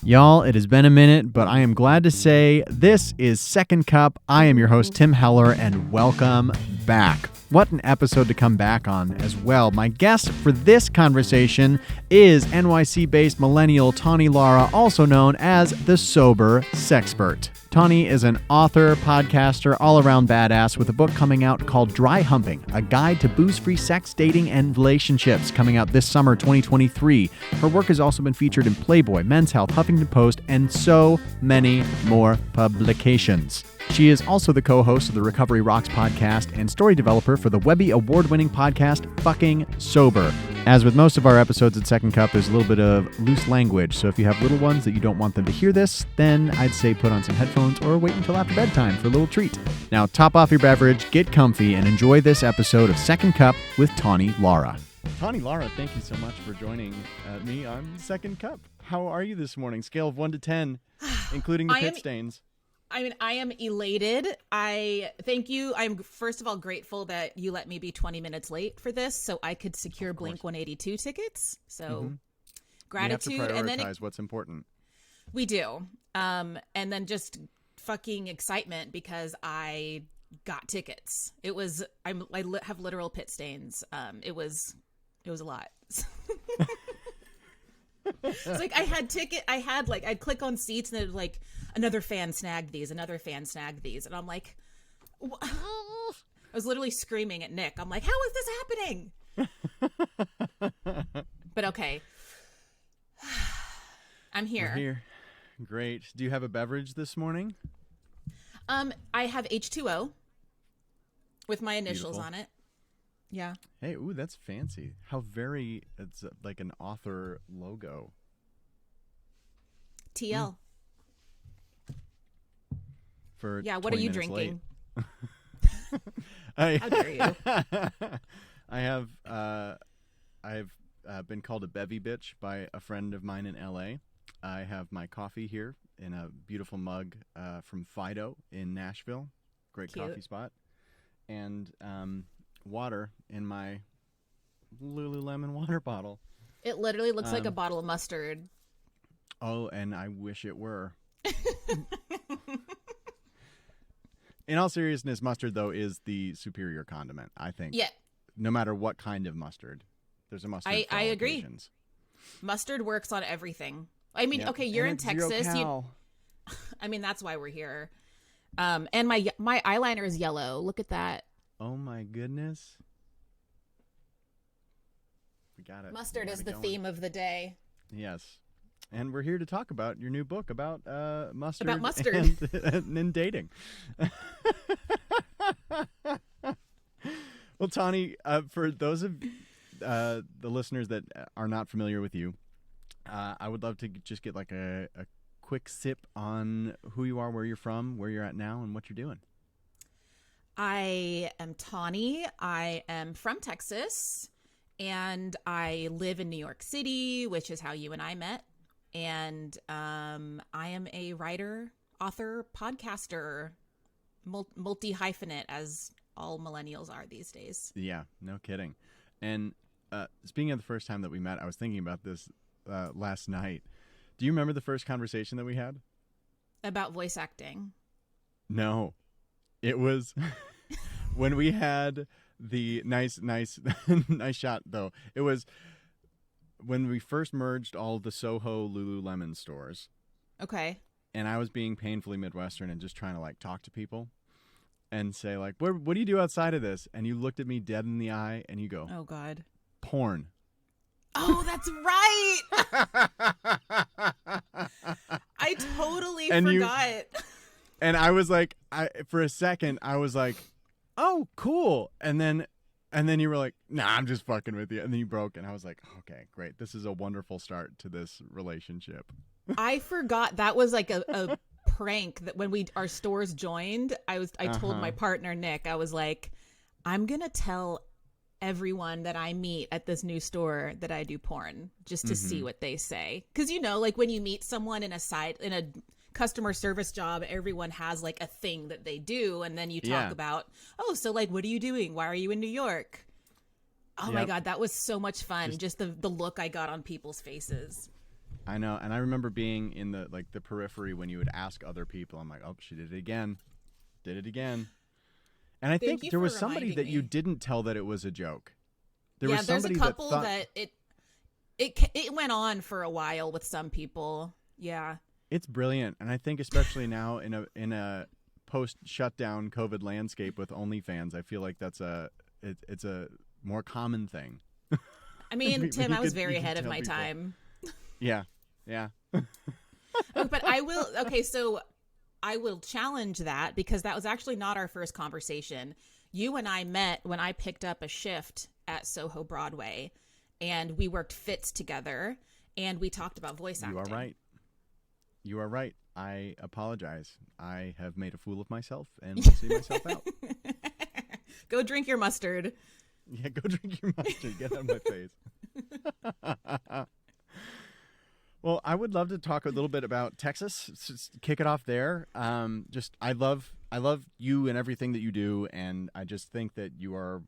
Y'all, it has been a minute, but I am glad to say this is Second Cup. I am your host, Tim Heller, and welcome back. What an episode to come back on as well. My guest for this conversation is NYC-based millennial Tawny Lara, also known as the Sober Sexpert. Tawny is an author, podcaster, all-around badass with a book coming out called Dry Humping, a guide to booze-free sex, dating, and relationships, coming out this summer 2023. Her work has also been featured in Playboy, Men's Health, Huffington Post, and so many more publications. She is also the co-host of the Recovery Rocks podcast and story developer for the Webby-award winning podcast Fucking Sober. As with most of our episodes at Second Cup, there's a little bit of loose language, so if you have little ones that you don't want them to hear this, then I'd say put on some headphones or wait until after bedtime for a little treat. Now top off your beverage, get comfy, and enjoy this episode of Second Cup with Tawny Lara. Tawny Lara, thank you so much for joining me on Second Cup. How are you this morning? Scale of 1 to 10, including the pit stains. I am elated. I thank you. I'm first of all grateful that you let me be 20 minutes late for this so I could secure Blink 182 tickets. So gratitude. We have to prioritize and then what's important. We do. And then just fucking excitement because I got tickets. It was, I have literal pit stains. It was a lot. It's like I'd click on seats and it was like, another fan snagged these, and I'm like, I was literally screaming at Nick. I'm like, how is this happening? But okay. I'm here. We're here. Great. Do you have a beverage this morning? I have H2O with my initials Beautiful. on it. Yeah. Hey, ooh, that's fancy. It's like an author logo. TL. Yeah, what are you drinking? How dare you? I have been called a bevy bitch by a friend of mine in LA. I have my coffee here in a beautiful mug from Fido in Nashville. Great Cute. coffee spot. And water in my Lululemon water bottle. It literally looks like a bottle of mustard. Oh, and I wish it were. In all seriousness, mustard, though, is the superior condiment, I think. Yeah. No matter what kind of mustard. There's a mustard for all I agree. occasions. Mustard works on everything. I mean, Yep. okay, you're And in it's 0 Texas. cal. I mean, that's why we're here. And my eyeliner is yellow. Look at that. Oh, my goodness. We got it. Mustard is the theme of the day. Yes. And we're here to talk about your new book about mustard. About mustard. And dating. Well, Tawny, for those of the listeners that are not familiar with you, I would love to just get like a quick sip on who you are, where you're from, where you're at now, and what you're doing. I am Tawny. I am from Texas, and I live in New York City, which is how you and I met. And I am a writer, author, podcaster, multi-hyphenate, as all millennials are these days. Yeah, no kidding. And speaking of the first time that we met, I was thinking about this last night. Do you remember the first conversation that we had? About voice acting. No. It was when we had the nice shot, though. It was when we first merged all the Soho Lululemon stores. Okay. And I was being painfully Midwestern and just trying to like talk to people and say like, what do you do outside of this? And you looked at me dead in the eye and you go, oh God, porn. Oh, that's right. I totally forgot. And I was like, for a second, I was like, oh, cool. And then you were like, nah, I'm just fucking with you. And then you broke. And I was like, okay, great. This is a wonderful start to this relationship. I forgot that was like a prank that when our stores joined, I told my partner, Nick, I was like, I'm going to tell everyone that I meet at this new store that I do porn just to see what they say. Cause like when you meet someone in a customer service job, everyone has like a thing that they do. And then you talk about, oh, so like, what are you doing? Why are you in New York? Oh my God. That was so much fun. Just the look I got on people's faces. I know. And I remember being in the periphery when you would ask other people. I'm like, oh, she did it again. Did it again. And I think there was somebody that you didn't tell that it was a joke. There's a couple that it went on for a while with some people. Yeah. It's brilliant. And I think especially now in a post-shutdown COVID landscape with OnlyFans, I feel like it's a more common thing. I mean, Tim, I was very ahead of my time. Yeah. But so I will challenge that because that was actually not our first conversation. You and I met when I picked up a shift at Soho Broadway, and we worked fits together, and we talked about voice acting. You are right. I apologize. I have made a fool of myself and will see myself out. Go drink your mustard. Yeah, go drink your mustard. Get out of my face. Well, I would love to talk a little bit about Texas. Just kick it off there. I love you and everything that you do, and I just think that you are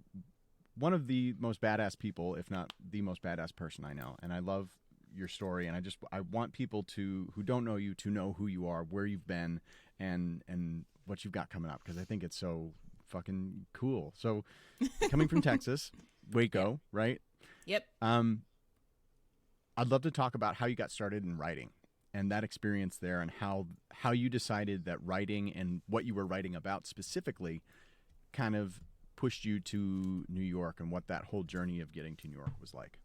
one of the most badass people, if not the most badass person I know. And I love your story, and I want people who don't know you to know who you are, where you've been, and what you've got coming up, because I think it's so fucking cool. So, coming from Texas, Waco, yep. Right? Yep. I'd love to talk about how you got started in writing and that experience there, and how you decided that writing and what you were writing about specifically kind of pushed you to New York, and what that whole journey of getting to New York was like.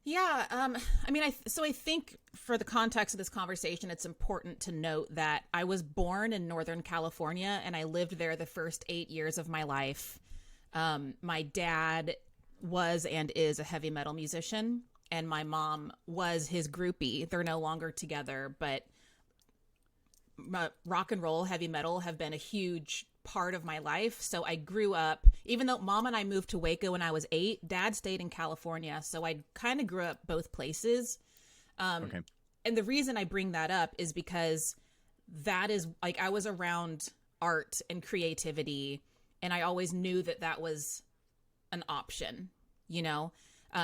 Yeah. I think for the context of this conversation, it's important to note that I was born in Northern California, and I lived there the first 8 years of my life. My dad was and is a heavy metal musician, and my mom was his groupie. They're no longer together, but rock and roll, heavy metal have been a huge part of my life. So I grew up, even though Mom and I moved to Waco when I was 8, Dad stayed in California. So I kind of grew up both places. Okay. And the reason I bring that up is because that is like, I was around art and creativity, and I always knew that was an option,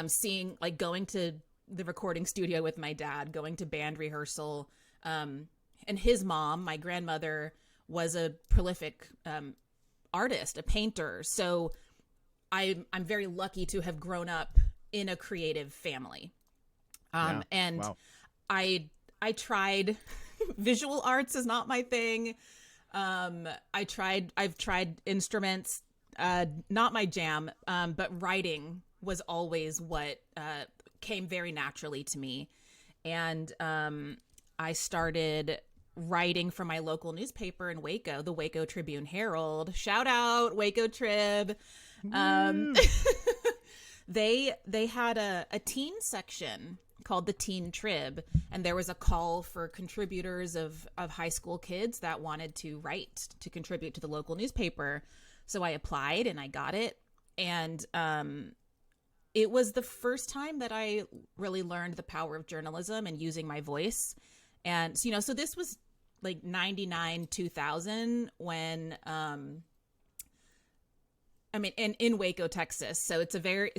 seeing, like, going to the recording studio with my dad, going to band rehearsal, and his mom, my grandmother, was a prolific artist, a painter. So I'm very lucky to have grown up in a creative family. And wow. I tried visual arts is not my thing. I've tried instruments, not my jam, but writing was always what came very naturally to me. And I started writing for my local newspaper in Waco, the Waco Tribune Herald. Shout out Waco Trib. They had a teen section called the Teen Trib, and there was a call for contributors of high school kids that wanted to write, to contribute to the local newspaper. So I applied and I got it. And it was the first time that I really learned the power of journalism and using my voice. And, so this was like 99, 2000 when, in Waco, Texas. So it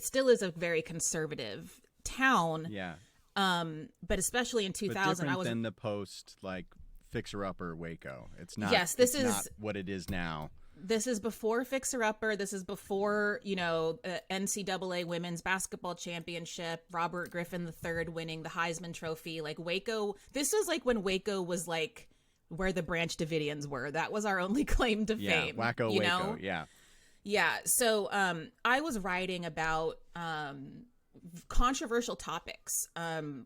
still is a very conservative town. Yeah. But especially in 2000, I was in the post, like, fixer-upper Waco. It's not, not what it is now. This is before Fixer Upper. This is before, NCAA women's basketball championship, Robert Griffin III winning the Heisman Trophy. Like, Waco, this was like when Waco was like where the Branch Davidians were. That was our only claim to fame. Waco, Waco, yeah. Yeah. So I was writing about controversial topics,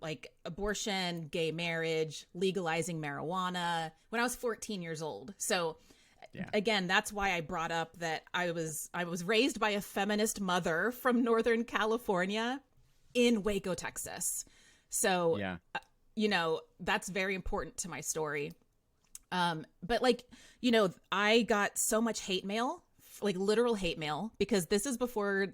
like abortion, gay marriage, legalizing marijuana when I was 14 years old. So again, that's why I brought up that I was raised by a feminist mother from Northern California in Waco, Texas. So, that's very important to my story. But I got so much hate mail, like literal hate mail, because this is before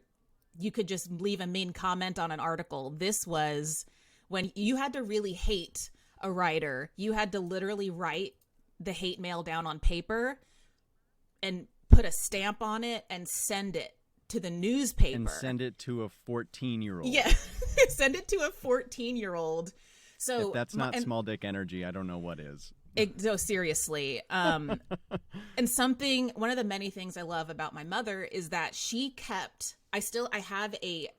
you could just leave a mean comment on an article. This was when you had to really hate a writer. You had to literally write the hate mail down on paper and put a stamp on it and send it to the newspaper. And send it to a 14-year-old. Yeah, send it to a 14-year-old. So if that's not small dick energy, I don't know what is. No, seriously. And one of the many things I love about my mother is that she kept, I have a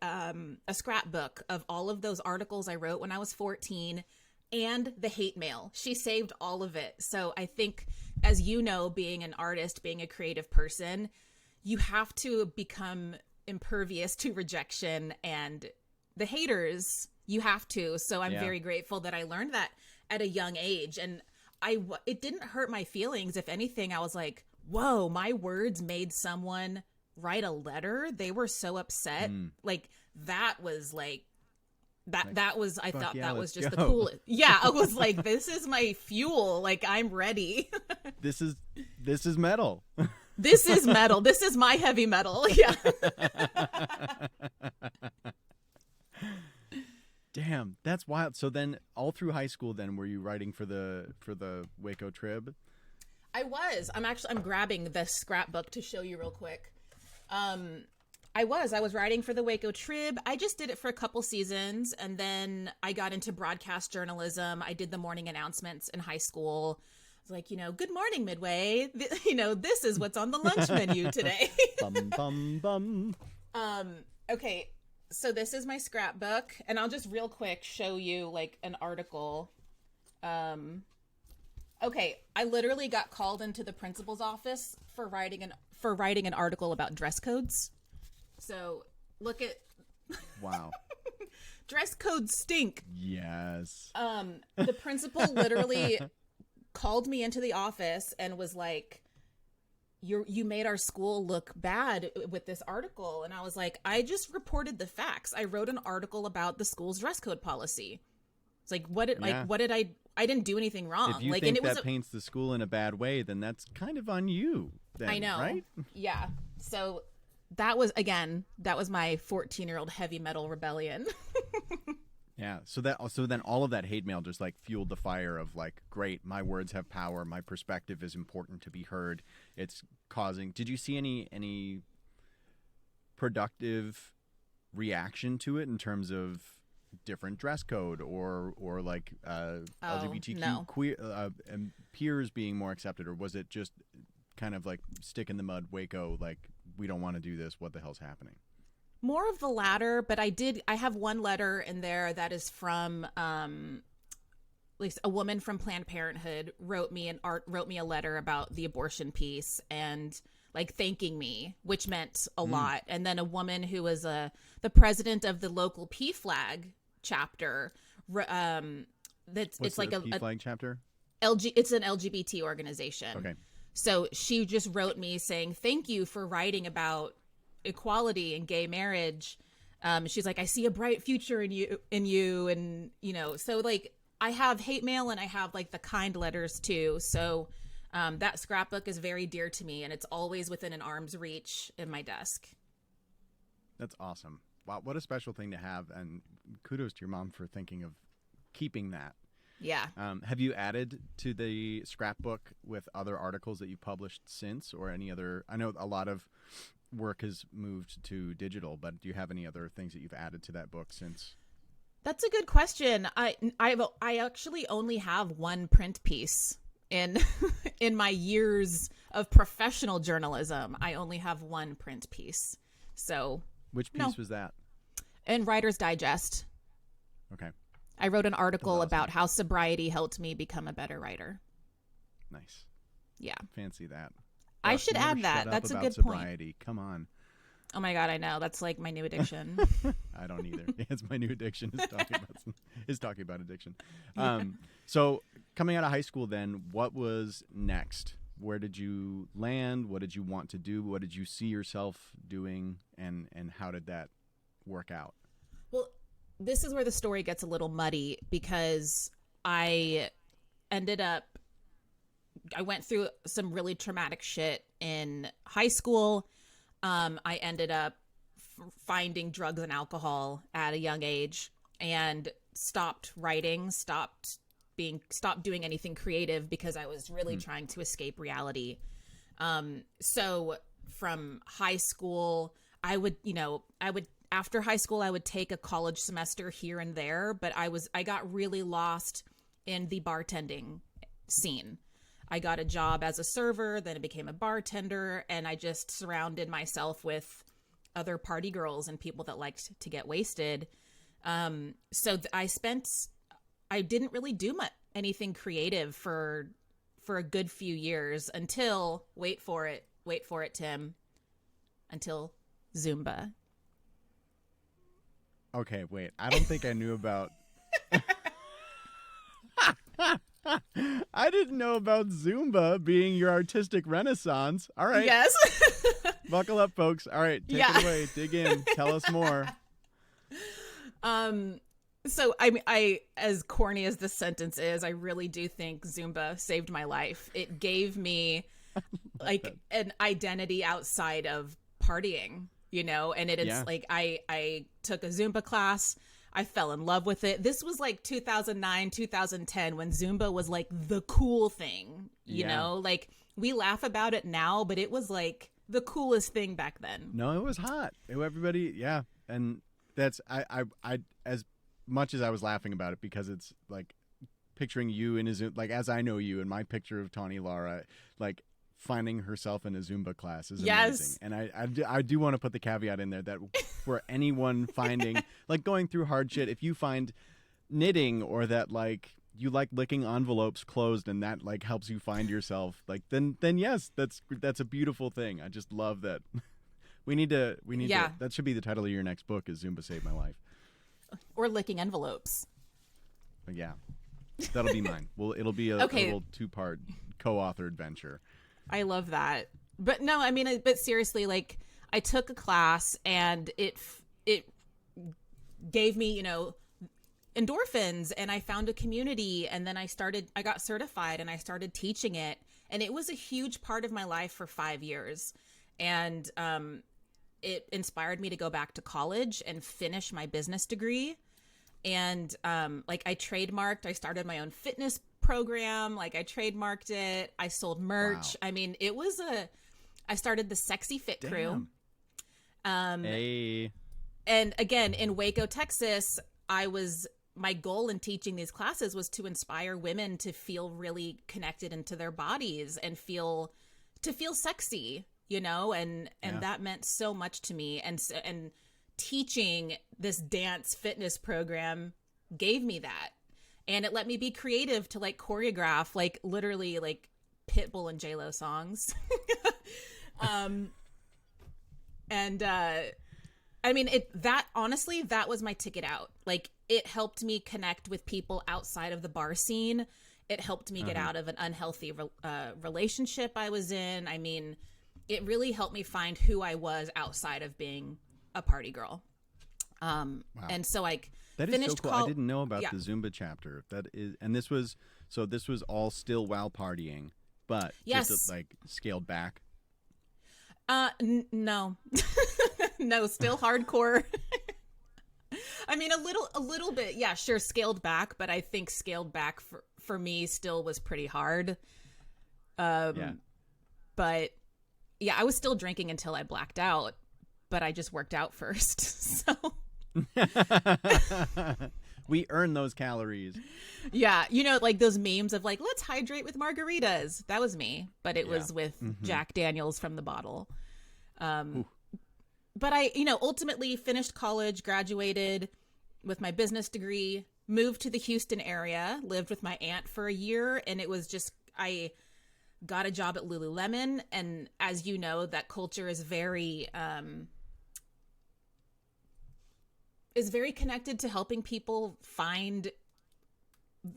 scrapbook of all of those articles I wrote when I was 14 and the hate mail. She saved all of it. So I think, as you know, being an artist, being a creative person, you have to become impervious to rejection and the haters. You have to. So I'm very grateful that I learned that at a young age. And it didn't hurt my feelings. If anything, I was like, whoa, my words made someone write a letter. They were so upset. Like that was like, that was, I thought that was just the coolest. Yeah. I was like, this is my fuel. Like I'm ready. This is metal. This is metal. This is my heavy metal. Yeah. Damn, that's wild. So then all through high school then were you writing for the Waco Trib? I was. I'm grabbing the scrapbook to show you real quick. I was writing for the Waco Trib. I just did it for a couple seasons and then I got into broadcast journalism. I did the morning announcements in high school. I was like, good morning, Midway. This is what's on the lunch menu today. Bum bum bum. Okay. So this is my scrapbook, and I'll just real quick show you like an article. Okay, I literally got called into the principal's office for writing an article about dress codes. So look at wow. Dress codes stink. Yes. The principal literally called me into the office and was like, you made our school look bad with this article. And I was like, I just reported the facts. I wrote an article about the school's dress code policy. It's like, what did I didn't do anything wrong. If you think that paints the school in a bad way, then that's kind of on you. Then, I know. Right? Yeah. So that was my 14-year-old heavy metal rebellion. Yeah. So then all of that hate mail just like fueled the fire of like, great, my words have power. My perspective is important to be heard. It's causing. Did you see any productive reaction to it in terms of different dress code or like LGBTQ queer and peers being more accepted, or was it just kind of like stick in the mud, Waco, like we don't want to do this, what the hell's happening? More of the latter, but I have one letter in there that is from at least a woman from Planned Parenthood wrote me a letter about the abortion piece and like thanking me, which meant a lot. And then a woman who was the president of the local PFLAG chapter. It's like a PFLAG chapter. It's an LGBT organization. Okay. So she just wrote me saying thank you for writing about equality and gay marriage. She's like, I see a bright future in you, and so like I have hate mail and I have like the kind letters too. So that scrapbook is very dear to me, and it's always within an arm's reach in my desk. That's awesome. Wow, what a special thing to have, and kudos to your mom for thinking of keeping that. Yeah. Have you added to the scrapbook with other articles that you published since, or any other? I know a lot of work has moved to digital, but do you have any other things that you've added to that book since? That's a good question. I actually only have one print piece in my years of professional journalism. I only have one print piece. So which piece was that? In Writer's Digest. Okay. I wrote an article about how sobriety helped me become a better writer. Nice. Yeah. Fancy that. I should add that. That's a good sobriety. Come on. Oh my God, I know. That's like my new addiction. I don't either. It's my new addiction is talking about addiction. So coming out of high school then, what was next? Where did you land? What did you want to do? What did you see yourself doing? And how did that work out? Well, this is where the story gets a little muddy because I went through some really traumatic shit in high school. I ended up finding drugs and alcohol at a young age and stopped writing, stopped doing anything creative because I was really trying to escape reality. So from high school, I would after high school, I would take a college semester here and there, but I got really lost in the bartending scene. I got a job as a server, then I became a bartender, and I just surrounded myself with other party girls and people that liked to get wasted. So I didn't really do anything creative for a good few years until, wait for it, Tim, until Zumba. Okay, wait. I don't think I knew about... I didn't know about Zumba being your artistic renaissance. All right. Yes. Buckle up, folks. All right, take it away. Dig in. Tell us more. So I as corny as this sentence is, I really do think Zumba saved my life. It gave me like an identity outside of partying, you know, and it's like I took a Zumba class. I fell in love with it. This was like 2009, 2010 when Zumba was like the cool thing, you know, like we laugh about it now, but it was like the coolest thing back then. No, it was hot. Everybody. Yeah. And that's, I as much as I was laughing about it, because it's like picturing you in a Zumba, like as I know you and my picture of Tawny Lara, like finding herself in a Zumba class is amazing. And I do want to put the caveat in there that for anyone finding, like going through hard shit, if you find knitting or that like you like licking envelopes closed and that like helps you find yourself, like then yes, that's a beautiful thing. I just love that. We need to, that should be the title of your next book, is Zumba Saved My Life. Or licking envelopes. Yeah. That'll be mine. Well, it'll be a little 2-part co-author adventure. I love that. But no, I mean, but seriously, like I took a class and it gave me, you know, endorphins, and I found a community, and then I got certified and I started teaching it, and it was a huge part of my life for 5 years. And it inspired me to go back to college and finish my business degree. And like I trademarked, I started my own fitness program. Like I trademarked it. I sold merch. Wow. I mean, I started the Sexy Fit Crew. Hey. And again, in Waco, Texas, my goal in teaching these classes was to inspire women to feel really connected into their bodies and feel sexy, you know, and that meant so much to me. And teaching this dance fitness program gave me that. And it let me be creative to like choreograph, like literally like Pitbull and J-Lo songs. I mean, honestly, that was my ticket out. Like it helped me connect with people outside of the bar scene. It helped me get out of an unhealthy relationship I was in. I mean, it really helped me find who I was outside of being a party girl. Wow. And so like that is so cool. I didn't know about the Zumba chapter. That is, and this was all still while partying, but just like scaled back. No, no, still hardcore. I mean, a little bit. Yeah, sure. Scaled back, but I think scaled back for me still was pretty hard. But yeah, I was still drinking until I blacked out, but I just worked out first. So we earn those calories. Yeah. You know, like those memes of like, let's hydrate with margaritas. That was me, but it was with Jack Daniels from the bottle. But I, you know, ultimately finished college, graduated with my business degree, moved to the Houston area, lived with my aunt for a year. And it was just, I got a job at Lululemon. And as you know, that culture is very connected to helping people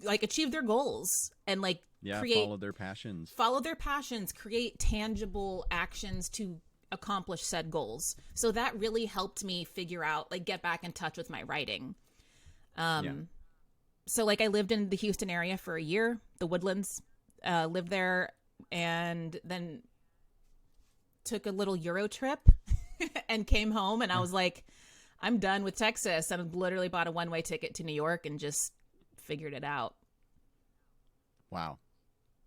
achieve their goals and like follow their passions, create tangible actions to accomplish said goals. So that really helped me figure out, like, get back in touch with my writing. So like I lived in the Houston area for a year, the Woodlands, lived there, and then took a little Euro trip and came home, and I was like, I'm done with Texas. And literally bought a one-way ticket to New York and just figured it out. Wow.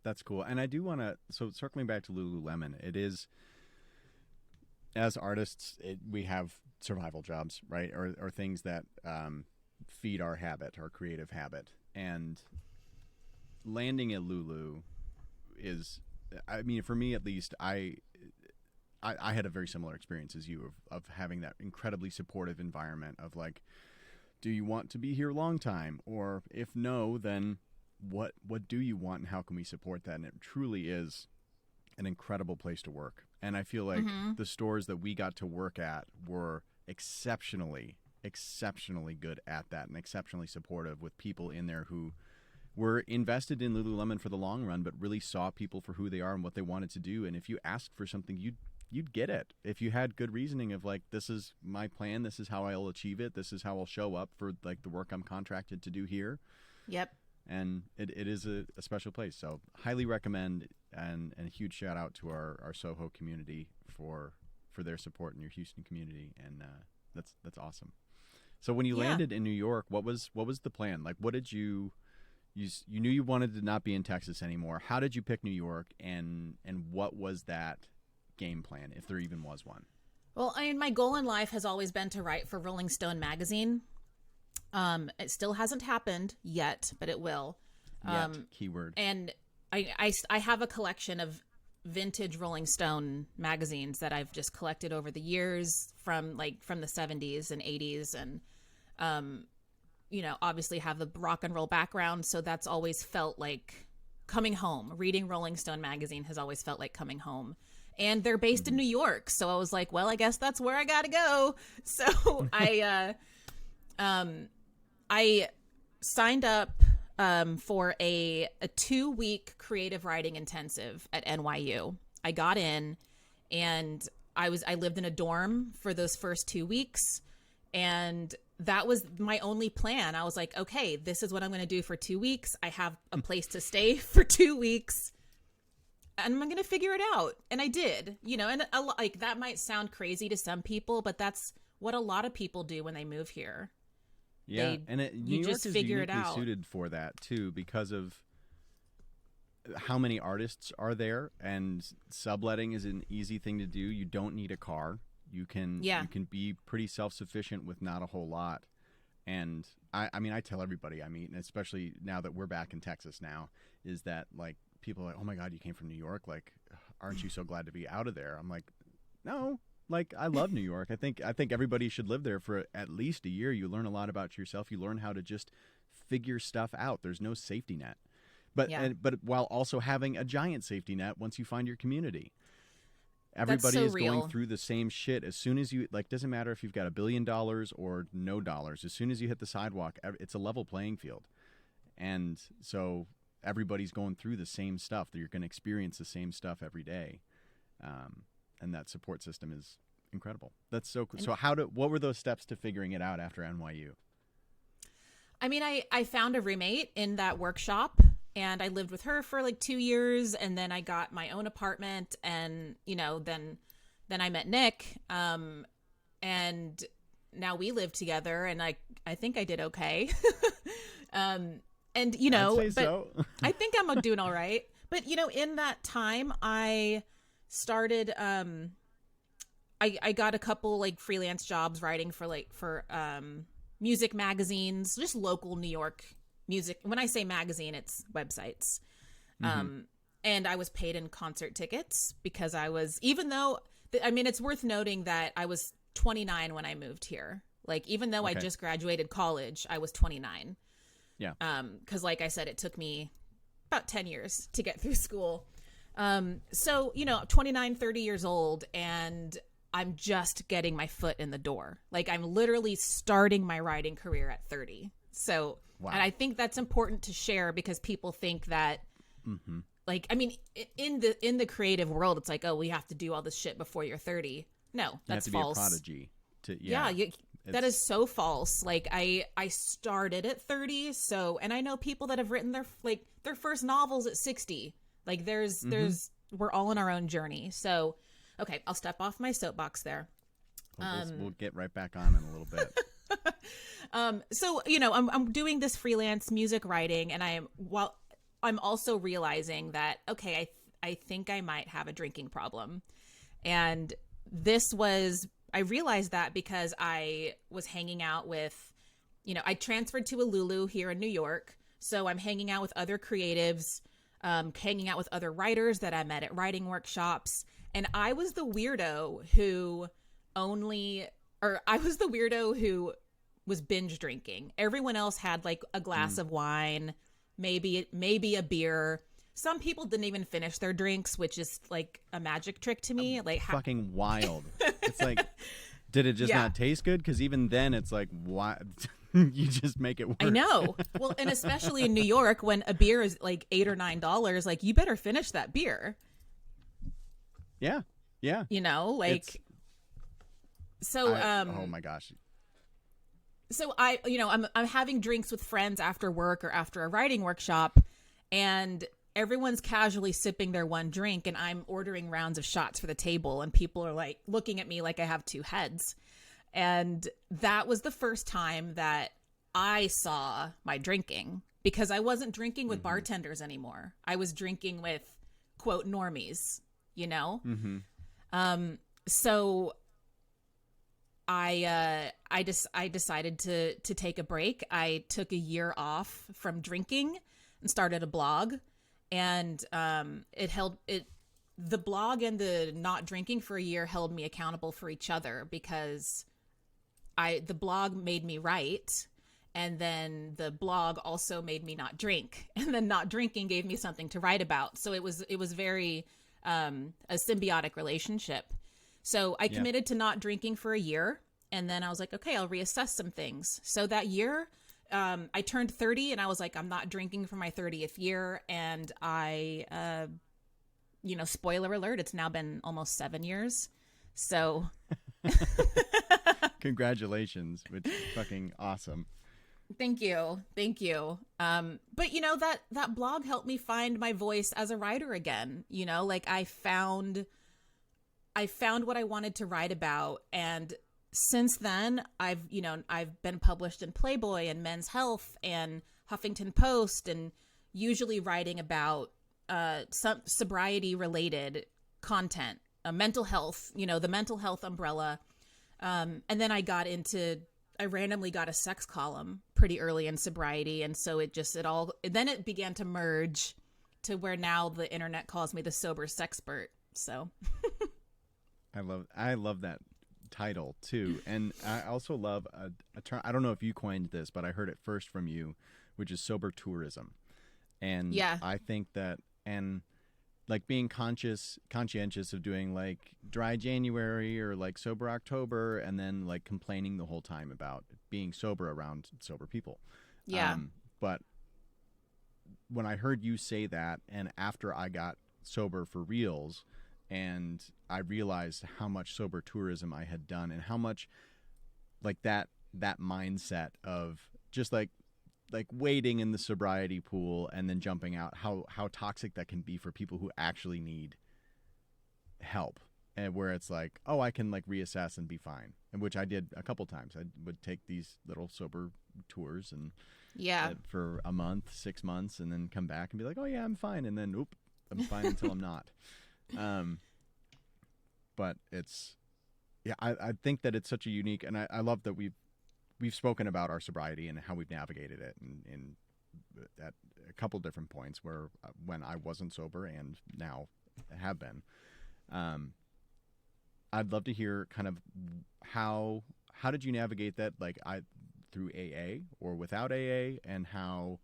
That's cool. And I do want to, so circling back to Lululemon, it is, as artists, we have survival jobs, right? Or things that feed our habit, our creative habit. And landing at Lulu is, I mean, for me at least, I had a very similar experience as you of having that incredibly supportive environment of like, do you want to be here a long time? Or if no, then what do you want and how can we support that? And it truly is an incredible place to work. And I feel like the stores that we got to work at were exceptionally good at that and exceptionally supportive with people in there who were invested in Lululemon for the long run, but really saw people for who they are and what they wanted to do. And if you asked for something, you'd get it. If you had good reasoning of like, this is my plan, this is how I'll achieve it, this is how I'll show up for like the work I'm contracted to do here. Yep. And it is a special place. So highly recommend, and a huge shout out to our Soho community for their support in your Houston community. And that's awesome. So when you landed in New York, what was the plan? Like, what did you knew you wanted to not be in Texas anymore. How did you pick New York, and what was that game plan, if there even was one? Well, I mean, my goal in life has always been to write for Rolling Stone magazine. It still hasn't happened yet, but it will. Keyword. And I have a collection of vintage Rolling Stone magazines that I've just collected over the years from the 70s and 80s, and obviously have the rock and roll background, so that's always felt like coming home. Reading Rolling Stone magazine has always felt like coming home. And they're based in New York, so I was like, well, I guess that's where I gotta go. So I signed up for a 2-week creative writing intensive at NYU. I got in, and I lived in a dorm for those first 2 weeks, and that was my only plan. I was like, okay, this is what I'm going to do for 2 weeks. I have a place to stay for 2 weeks, and I'm going to figure it out. And I did, and like that might sound crazy to some people, but that's what a lot of people do when they move here. Yeah, New York just is figure it uniquely out. suited for that too, because of how many artists are there, and subletting is an easy thing to do. You don't need a car. You can be pretty self-sufficient with not a whole lot. And I mean, I tell everybody I meet, and especially now that we're back in Texas now, is that like people are like, oh my God, you came from New York. Like, aren't you so glad to be out of there? I'm like, no. Like, I love New York. I think everybody should live there for at least a year. You learn a lot about yourself. You learn how to just figure stuff out. There's no safety net. But while also having a giant safety net once you find your community. Everybody is going through the same shit. As soon as you, like, doesn't matter if you've got $1 billion or no dollars. As soon as you hit the sidewalk, it's a level playing field. And so everybody's going through the same stuff. You're going to experience the same stuff every day. And that support system is incredible. That's so cool. So what were those steps to figuring it out after NYU? I mean, I found a roommate in that workshop, and I lived with her for like 2 years, and then I got my own apartment, and then I met Nick, and now we live together, and I think I did okay. And I'd say but so. I think I'm doing all right. But in that time, I started I got a couple like freelance jobs writing for music magazines, just local New York music. When I say magazine, it's websites. And I was paid in concert tickets because even though it's worth noting that I was 29 when I moved here. Like, even though I just graduated college, I was 29. Yeah. Cause like I said, it took me about 10 years to get through school. So, 29, 30 years old, and I'm just getting my foot in the door. Like, I'm literally starting my writing career at 30. So, wow. And I think that's important to share because people think that, like, I mean, in the creative world, it's like, oh, we have to do all this shit before you're 30. No, that's false. You have to be a prodigy. That is so false. Like, I started at 30. So, and I know people that have written their first novels at 60. Like, we're all on our own journey. So, okay, I'll step off my soapbox there. We'll get right back on in a little bit. So, I'm doing this freelance music writing, and I'm also realizing that, okay, I think I might have a drinking problem. And I realized that because I was hanging out with, I transferred to a Lulu here in New York. So I'm hanging out with other creatives, hanging out with other writers that I met at writing workshops. And I was the weirdo who was binge drinking. Everyone else had like a glass of wine, maybe a beer. Some people didn't even finish their drinks, which is like a magic trick to me. Like fucking wild. It's like, did it just not taste good? Because even then, it's like, why? You just make it work. I know. Well, and especially in New York, when a beer is like $8 or $9, like you better finish that beer. Yeah. Oh my gosh. So I'm having drinks with friends after work or after a writing workshop, and everyone's casually sipping their one drink, and I'm ordering rounds of shots for the table, and people are like looking at me like I have two heads. And that was the first time that I saw my drinking, because I wasn't drinking with bartenders anymore. I was drinking with, quote, normies, So I decided to take a break. I took a year off from drinking and started a blog, and the blog and the not drinking for a year held me accountable for each other, because the blog made me write, and then the blog also made me not drink, and then not drinking gave me something to write about. So it was very a symbiotic relationship. So I committed to not drinking for a year, and then I was like, okay, I'll reassess some things. So that year, I turned 30, and I was like, I'm not drinking for my 30th year, and I, spoiler alert, it's now been almost 7 years. So congratulations, which is fucking awesome. Thank you. But that blog helped me find my voice as a writer again. Like I found what I wanted to write about, and since then I've been published in Playboy and Men's Health and Huffington Post, and usually writing about some sobriety related content, mental health, the mental health umbrella. And then I randomly got a sex column pretty early in sobriety. And so then it began to merge to where now the internet calls me the Sober Sexpert. So I love that title too. And I also love a term. I don't know if you coined this, but I heard it first from you, which is sober tourism. And I think that, and like being conscientious of doing like dry January or like sober October, and then like complaining the whole time about being sober around sober people. Yeah. But when I heard you say that, and after I got sober for reals, and I realized how much sober tourism I had done, and how much like that mindset of just like wading in the sobriety pool and then jumping out, how toxic that can be for people who actually need help, and where it's like, oh, I can like reassess and be fine, and which I did a couple times. I would take these little sober tours and for a month, 6 months, and then come back and be like, oh yeah, I'm fine, and then I'm fine until I'm not. But it's, I think that it's such a unique, and I love that we've spoken about our sobriety and how we've navigated it in at a couple different points where when I wasn't sober and now have been. I'd love to hear kind of how did you navigate that, like through AA or without AA, and how,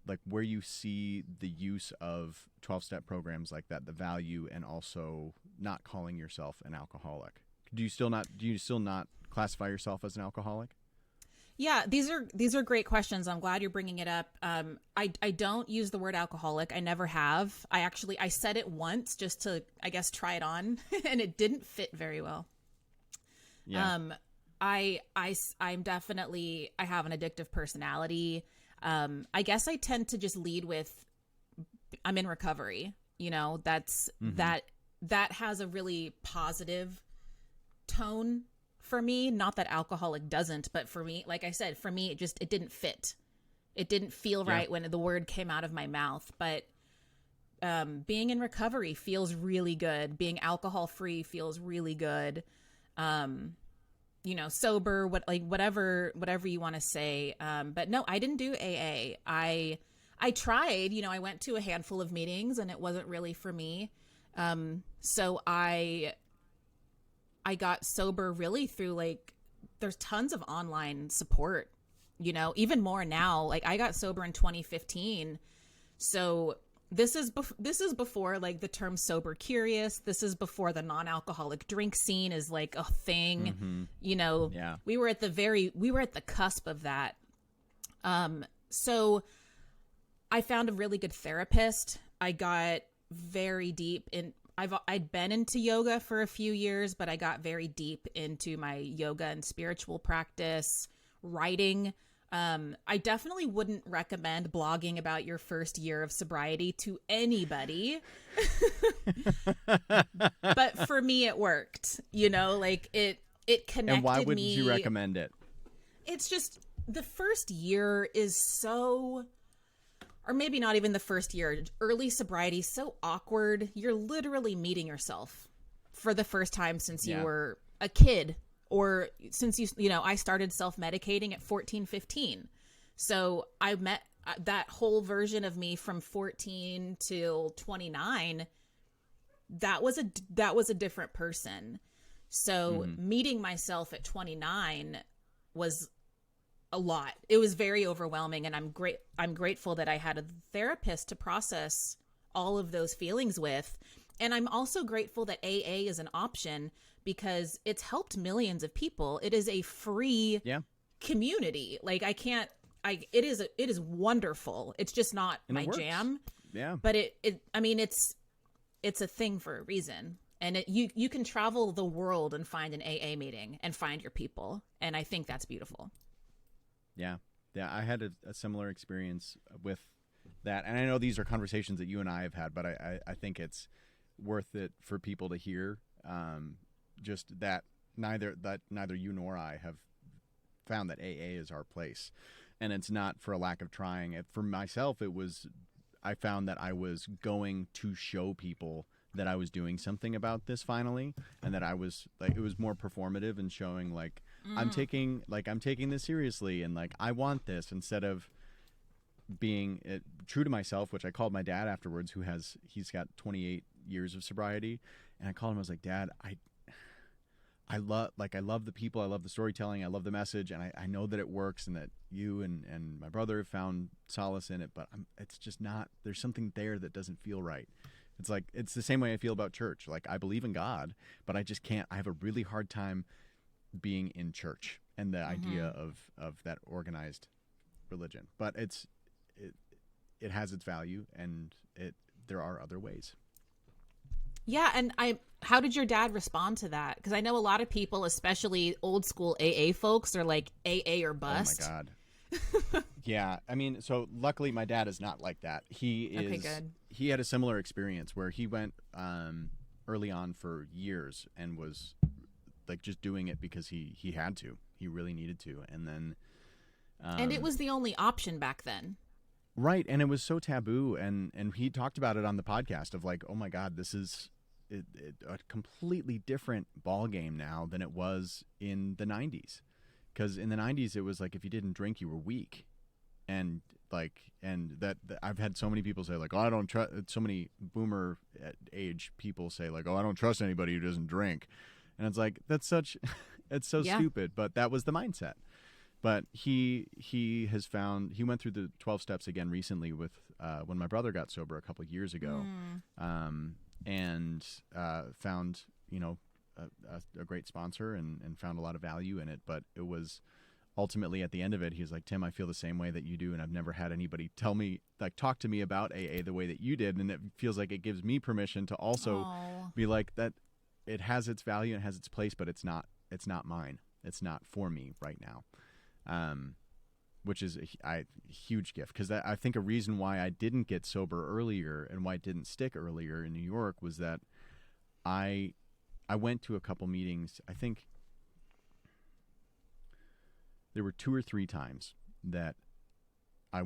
like, where you see the use of 12-step programs like that, the value, and also not calling yourself an alcoholic. Do you still not classify yourself as an alcoholic? Yeah, these are great questions. I'm glad you're bringing it up. I don't use the word alcoholic. I never have. I said it once just to, I guess, try it on, and it didn't fit very well. Yeah. I'm definitely, I have an addictive personality. I guess I tend to just lead with, I'm in recovery. That's that has a really positive tone for me. Not that alcoholic doesn't, but for me, like I said, it didn't fit. It didn't feel right when the word came out of my mouth. But being in recovery feels really good. Being alcohol free feels really good. Sober, whatever you want to say. But no, I didn't do AA. I tried, I went to a handful of meetings and it wasn't really for me. So I got sober really through there's tons of online support, even more now. Like I got sober in 2015. So this is before the term sober curious. This is before the non-alcoholic drink scene is a thing. Yeah. We were at the cusp of that. So I found a really good therapist. I got very deep in, I'd been into yoga for a few years, but I got very deep into my yoga and spiritual practice, writing. I definitely wouldn't recommend blogging about your first year of sobriety to anybody. But for me, it worked, it connected me. And why wouldn't you recommend it? It's just the first year is so, or maybe not even the first year, early sobriety is so awkward. You're literally meeting yourself for the first time since you were a kid. Or since I started self-medicating at 14, 15. So I met that whole version of me from 14 till 29. That was a different person. So meeting myself at 29 was a lot. It was very overwhelming, and I'm grateful that I had a therapist to process all of those feelings with. And I'm also grateful that AA is an option because it's helped millions of people. It is a free community. It is wonderful. It's just not my jam. Yeah. But it's a thing for a reason. And you can travel the world and find an AA meeting and find your people. And I think that's beautiful. Yeah. Yeah. I had a similar experience with that. And I know these are conversations that you and I have had, but I think it's worth it for people to hear. Just that neither you nor I have found that AA is our place, and it's not for a lack of trying. For myself, I found that I was going to show people that I was doing something about this finally, and that I was it was more performative and showing I'm taking this seriously, and I want this, instead of being true to myself, which I called my dad afterwards, he's got 28 years of sobriety, and I called him. I was like, Dad, I love the people, I love the storytelling, I love the message, and I know that it works, and that you and my brother have found solace in it, but it's just not, there's something there that doesn't feel right. It's the same way I feel about church. I believe in God, but I just can't, I have a really hard time being in church and the idea of that organized religion. But it has its value, and there are other ways. Yeah, and how did your dad respond to that? Because I know a lot of people, especially old school AA folks, are like AA or bust. Oh my God. Yeah, I mean, so luckily my dad is not like that. Okay, good. He had a similar experience where he went early on for years and was just doing it because he had to. He really needed to, and then and it was the only option back then. Right, and it was so taboo, and he talked about it on the podcast of oh my God, this is a completely different ball game now than it was in the 90s. Because in the 90s, it was if you didn't drink, you were weak. And that I've had so many people say oh, I don't trust, so many boomer age people say oh, I don't trust anybody who doesn't drink. And it's that's such, it's so stupid, but that was the mindset. But he has found, he went through the 12 steps again recently with when my brother got sober a couple of years ago, and found a great sponsor and found a lot of value in it. But it was ultimately at the end of it, he was like, Tim, I feel the same way that you do, and I've never had anybody tell me, talk to me about AA the way that you did, and it feels like it gives me permission to also be that. It has its value and has its place, but it's not mine. It's not for me right now. Which is a huge gift, because I think a reason why I didn't get sober earlier and why it didn't stick earlier in New York was that I went to a couple meetings. I think there were 2 or 3 times that I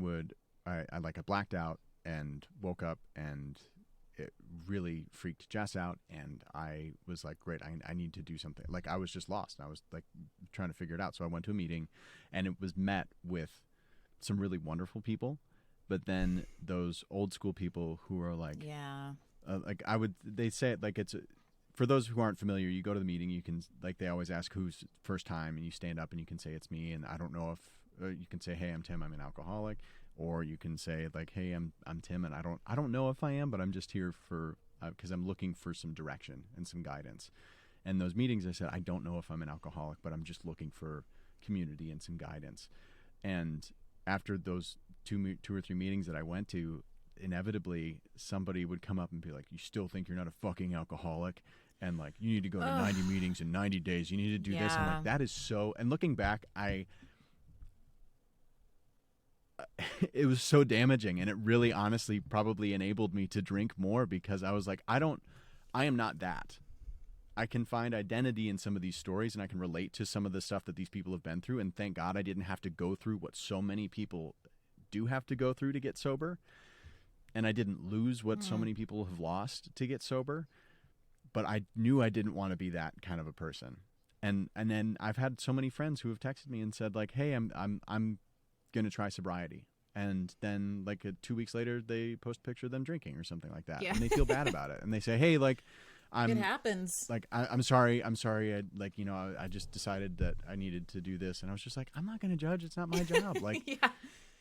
blacked out and woke up and it really freaked Jess out, and I was like, great, I need to do something. Like, I was just lost. I was like trying to figure it out. So I went to a meeting, and it was met with some really wonderful people, but then those old school people who are like, like they say it like it's for those who aren't familiar, you go to the meeting, you can, like, they always ask who's first time, and you stand up and you can say it's me, and I don't know if you can say, hey, I'm Tim, I'm an alcoholic, or you can say like, hey, I'm Tim, and I don't know if I am, but I'm just here for because I'm looking for some direction and some guidance. And those meetings, I said, I don't know if I'm an alcoholic, but I'm just looking for community and some guidance. And after those two or three meetings that I went to, inevitably somebody would come up and be like, you still think you're not a fucking alcoholic? And like, you need to go to 90 meetings in 90 days. You need to do this. And I'm like, that is so, and looking back, it was so damaging, and it really honestly probably enabled me to drink more, because I was like, I am not that. I can find identity in some of these stories, and I can relate to some of the stuff that these people have been through. And thank God I didn't have to go through what so many people do have to go through to get sober. And I didn't lose what so many people have lost to get sober. But I knew I didn't want to be that kind of a person. And then I've had so many friends who have texted me and said like, hey, I'm going to try sobriety. And then like 2 weeks later, they post a picture of them drinking or something like that. Yeah. And they feel bad about it. And they say, hey, like, it happens. Like, I'm sorry. I like, you know, I just decided that I needed to do this. And I was just like, I'm not going to judge. It's not my job. Like,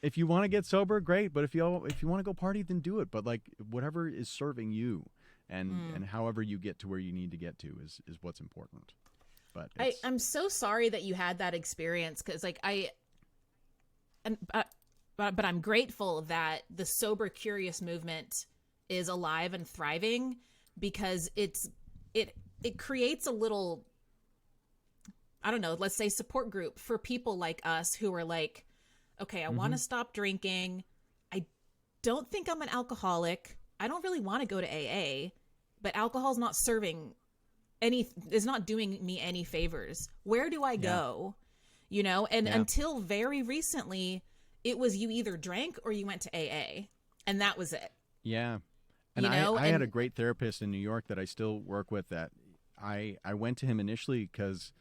if you want to get sober, great. But if you want to go party, then do it. But like, whatever is serving you and however you get to where you need to get to is what's important. But I'm so sorry that you had that experience. Cause like but I'm grateful that the sober curious movement is alive and thriving, because it creates a little, I don't know, let's say support group for people like us who are like, okay, I want to stop drinking. I don't think I'm an alcoholic. I don't really want to go to AA, but alcohol's not is not doing me any favors. Where do I go? You know, and until very recently, it was you either drank or you went to AA, and that was it. Yeah. And I had a great therapist in New York that I still work with, that I went to him initially because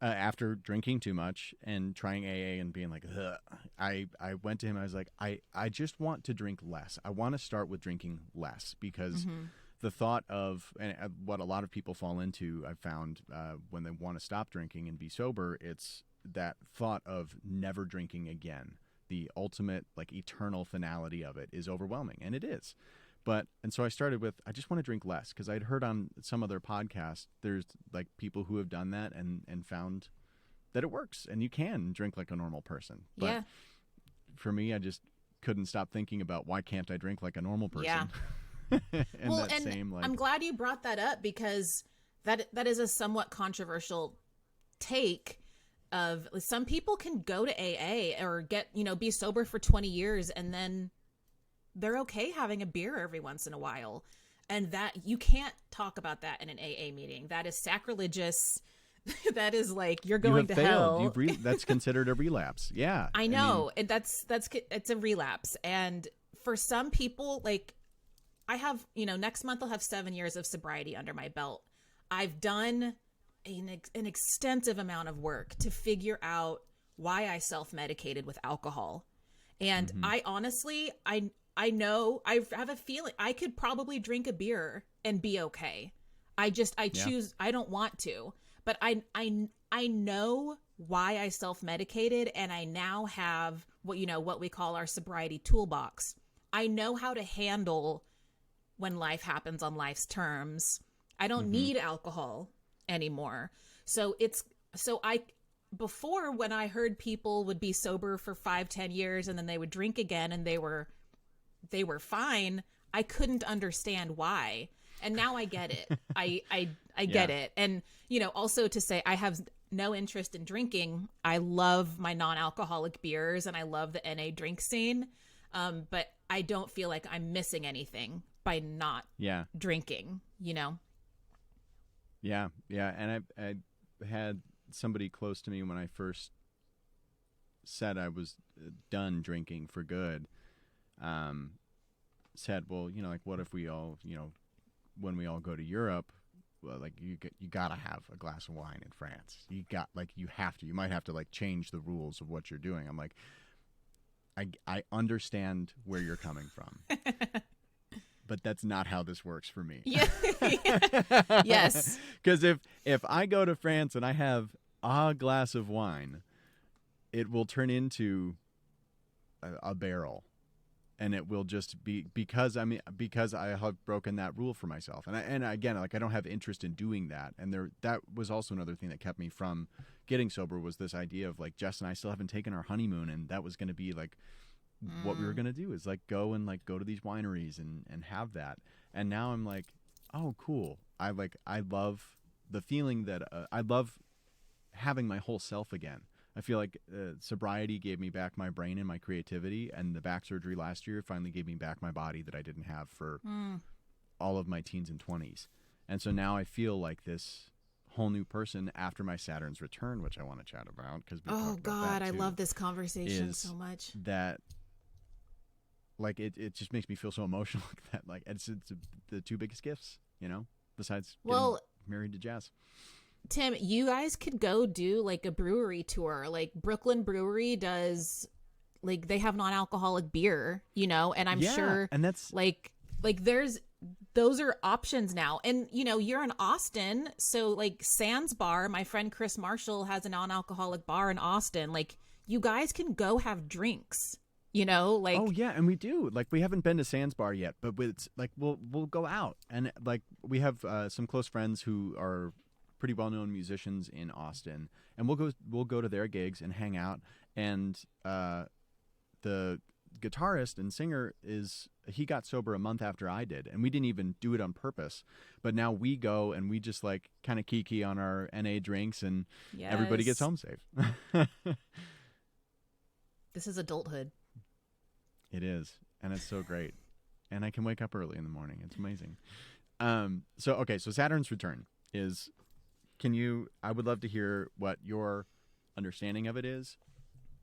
after drinking too much and trying AA and being like, ugh, I went to him. I was like, I just want to drink less. I want to start with drinking less, because the thought of, and what a lot of people fall into, I've found when they want to stop drinking and be sober, it's that thought of never drinking again. The ultimate, like, eternal finality of it is overwhelming, and it is. And so I started with, I just want to drink less, because I'd heard on some other podcast, there's like people who have done that and found that it works, and you can drink like a normal person. But for me, I just couldn't stop thinking about, why can't I drink like a normal person? Yeah. I'm glad you brought that up, because that is a somewhat controversial take. Of some people can go to AA or be sober for 20 years, and then they're okay having a beer every once in a while. And that you can't talk about that in an AA meeting. That is sacrilegious. That is like, you're going to hell. That's considered a relapse. Yeah. I know. And it's a relapse. And for some people, like, I have, next month I'll have 7 years of sobriety under my belt. I've done an extensive amount of work to figure out why I self-medicated with alcohol. And I honestly, I know, I have a feeling I could probably drink a beer and be okay. I choose, I don't want to, but I know why I self-medicated, and I now have what we call our sobriety toolbox. I know how to handle when life happens on life's terms. I don't need alcohol anymore. Before, when I heard people would be sober for 5-10 years and then they would drink again and they were fine, I couldn't understand why. And now I get it. I get it. And, also to say, I have no interest in drinking. I love my non-alcoholic beers and I love the NA drink scene. But I don't feel like I'm missing anything by not drinking, Yeah. Yeah. And I had somebody close to me when I first said I was done drinking for good, said, well, like, what if we all, when we all go to Europe, well, like you gotta have a glass of wine in France. You might have to like change the rules of what you're doing. I'm like, I understand where you're coming from, but that's not how this works for me. Yeah. Yes. Because if I go to France and I have a glass of wine, it will turn into a barrel, and it will just be because I have broken that rule for myself. And again, like I don't have interest in doing that. And that was also another thing that kept me from getting sober, was this idea of like Jess and I still haven't taken our honeymoon, and that was going to be like what we were going to do, is like go to these wineries and have that. And now I'm like, oh, cool. I love the feeling that I love having my whole self again. I feel like sobriety gave me back my brain and my creativity, and the back surgery last year finally gave me back my body that I didn't have for all of my teens and 20s. And so now I feel like this whole new person after my Saturn's return, which I want to chat about. Oh, God, I love this conversation so much. That, like, it just makes me feel so emotional that, like, it's the two biggest gifts, besides getting married to Jess. Tim, you guys could go do like a brewery tour. Like Brooklyn Brewery does, like they have non-alcoholic beer, and I'm sure, and that's like those are options now. And you're in Austin, so like Sands Bar, my friend Chris Marshall has a non-alcoholic bar in Austin. Like you guys can go have drinks. Like, oh yeah, and we do. Like, we haven't been to Sands Bar yet, but it's like we'll go out, and like we have some close friends who are pretty well-known musicians in Austin, and we'll go to their gigs and hang out. And the guitarist and singer he got sober a month after I did, and we didn't even do it on purpose. But now we go and we just like kind of kiki on our NA drinks, and everybody gets home safe. This is adulthood. It is, and it's so great. And I can wake up early in the morning. It's amazing. So Saturn's return is. I would love to hear what your understanding of it is.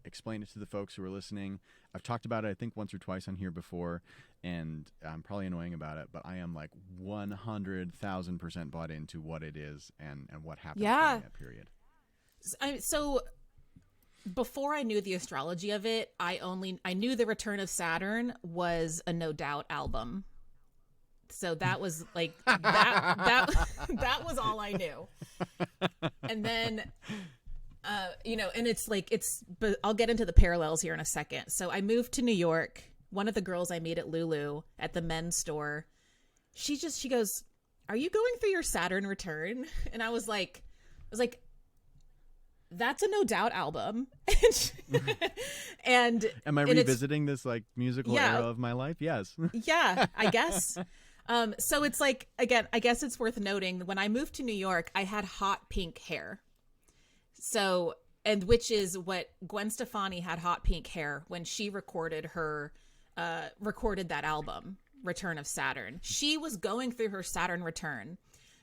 Explain it to the folks who are listening. I've talked about it, I think, once or twice on here before, and I'm probably annoying about it, but I am like 100,000% bought into what it is and what happens during that period. So before I knew the astrology of it, I knew the Return of Saturn was a No Doubt album. So that was like that was all I knew. And then and but I'll get into the parallels here in a second. So I moved to New York. One of the girls I meet at Lulu at the men's store, she goes, "Are you going through your Saturn return?" And I was like, that's a No Doubt album. And am I revisiting this like musical era of my life? Yes. Yeah, I guess. So it's like, again, I guess it's worth noting that when I moved to New York, I had hot pink hair. So, and which is what Gwen Stefani had, hot pink hair when she recorded that album, Return of Saturn. She was going through her Saturn return.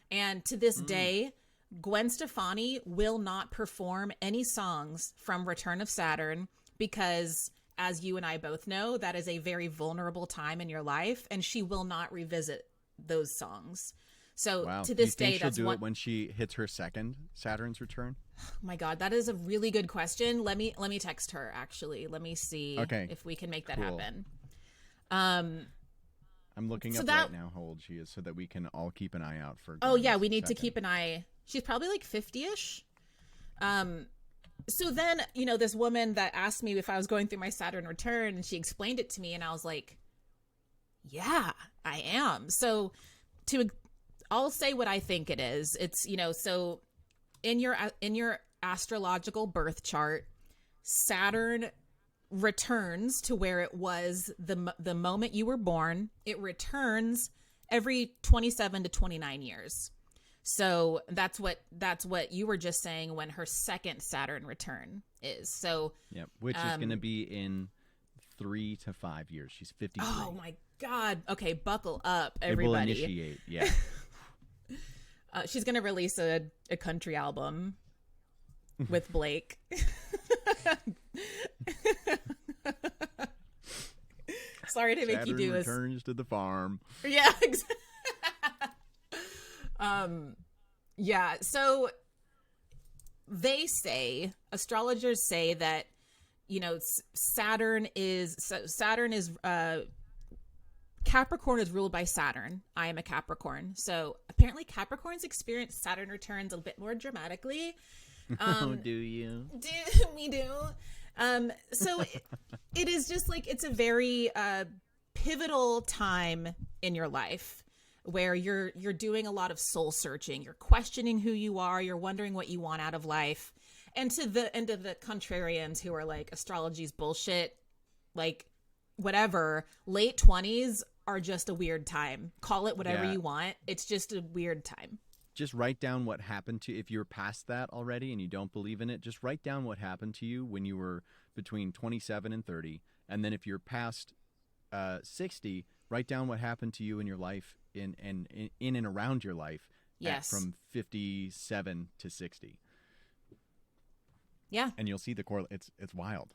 And to this day, Gwen Stefani will not perform any songs from Return of Saturn because, as you and I both know, that is a very vulnerable time in your life, and she will not revisit those songs. So to this day, she'll do it when she hits her second Saturn's return? Oh my God, that is a really good question. Let me text her, actually. Let me see if we can make that happen. I'm looking up right now how old she is so that we can all keep an eye out for Gwen's we need to keep an eye. She's probably like 50-ish. So then, this woman that asked me if I was going through my Saturn return, and she explained it to me, and I was like, yeah, I am. So I'll say what I think it is. It's, so in your astrological birth chart, Saturn returns to where it was the moment you were born. It returns every 27 to 29 years. So that's what you were just saying when her second Saturn return is. So which is going to be in 3 to 5 years. She's 53. Oh my God. Okay, buckle up, everybody. It will initiate. Yeah. She's going to release a country album with Blake. Sorry to make you do this. Saturn returns to the farm. Yeah. Yeah. So astrologers say that, Saturn is Capricorn is ruled by Saturn. I am a Capricorn. So apparently Capricorns experience Saturn returns a bit more dramatically. Do you? We do. So it is just like, it's a very pivotal time in your life where you're doing a lot of soul searching. You're questioning who you are. You're wondering what you want out of life. And to the contrarians who are like, astrology's bullshit, like whatever, late 20s are just a weird time. Call it whatever you want. It's just a weird time. Just write down what happened to, if you're past that already and you don't believe in it, just write down what happened to you when you were between 27 and 30. And then if you're past 60, write down what happened to you in your life in and around your life. Yes. From 57 to 60. Yeah. And you'll see the correlation. It's wild.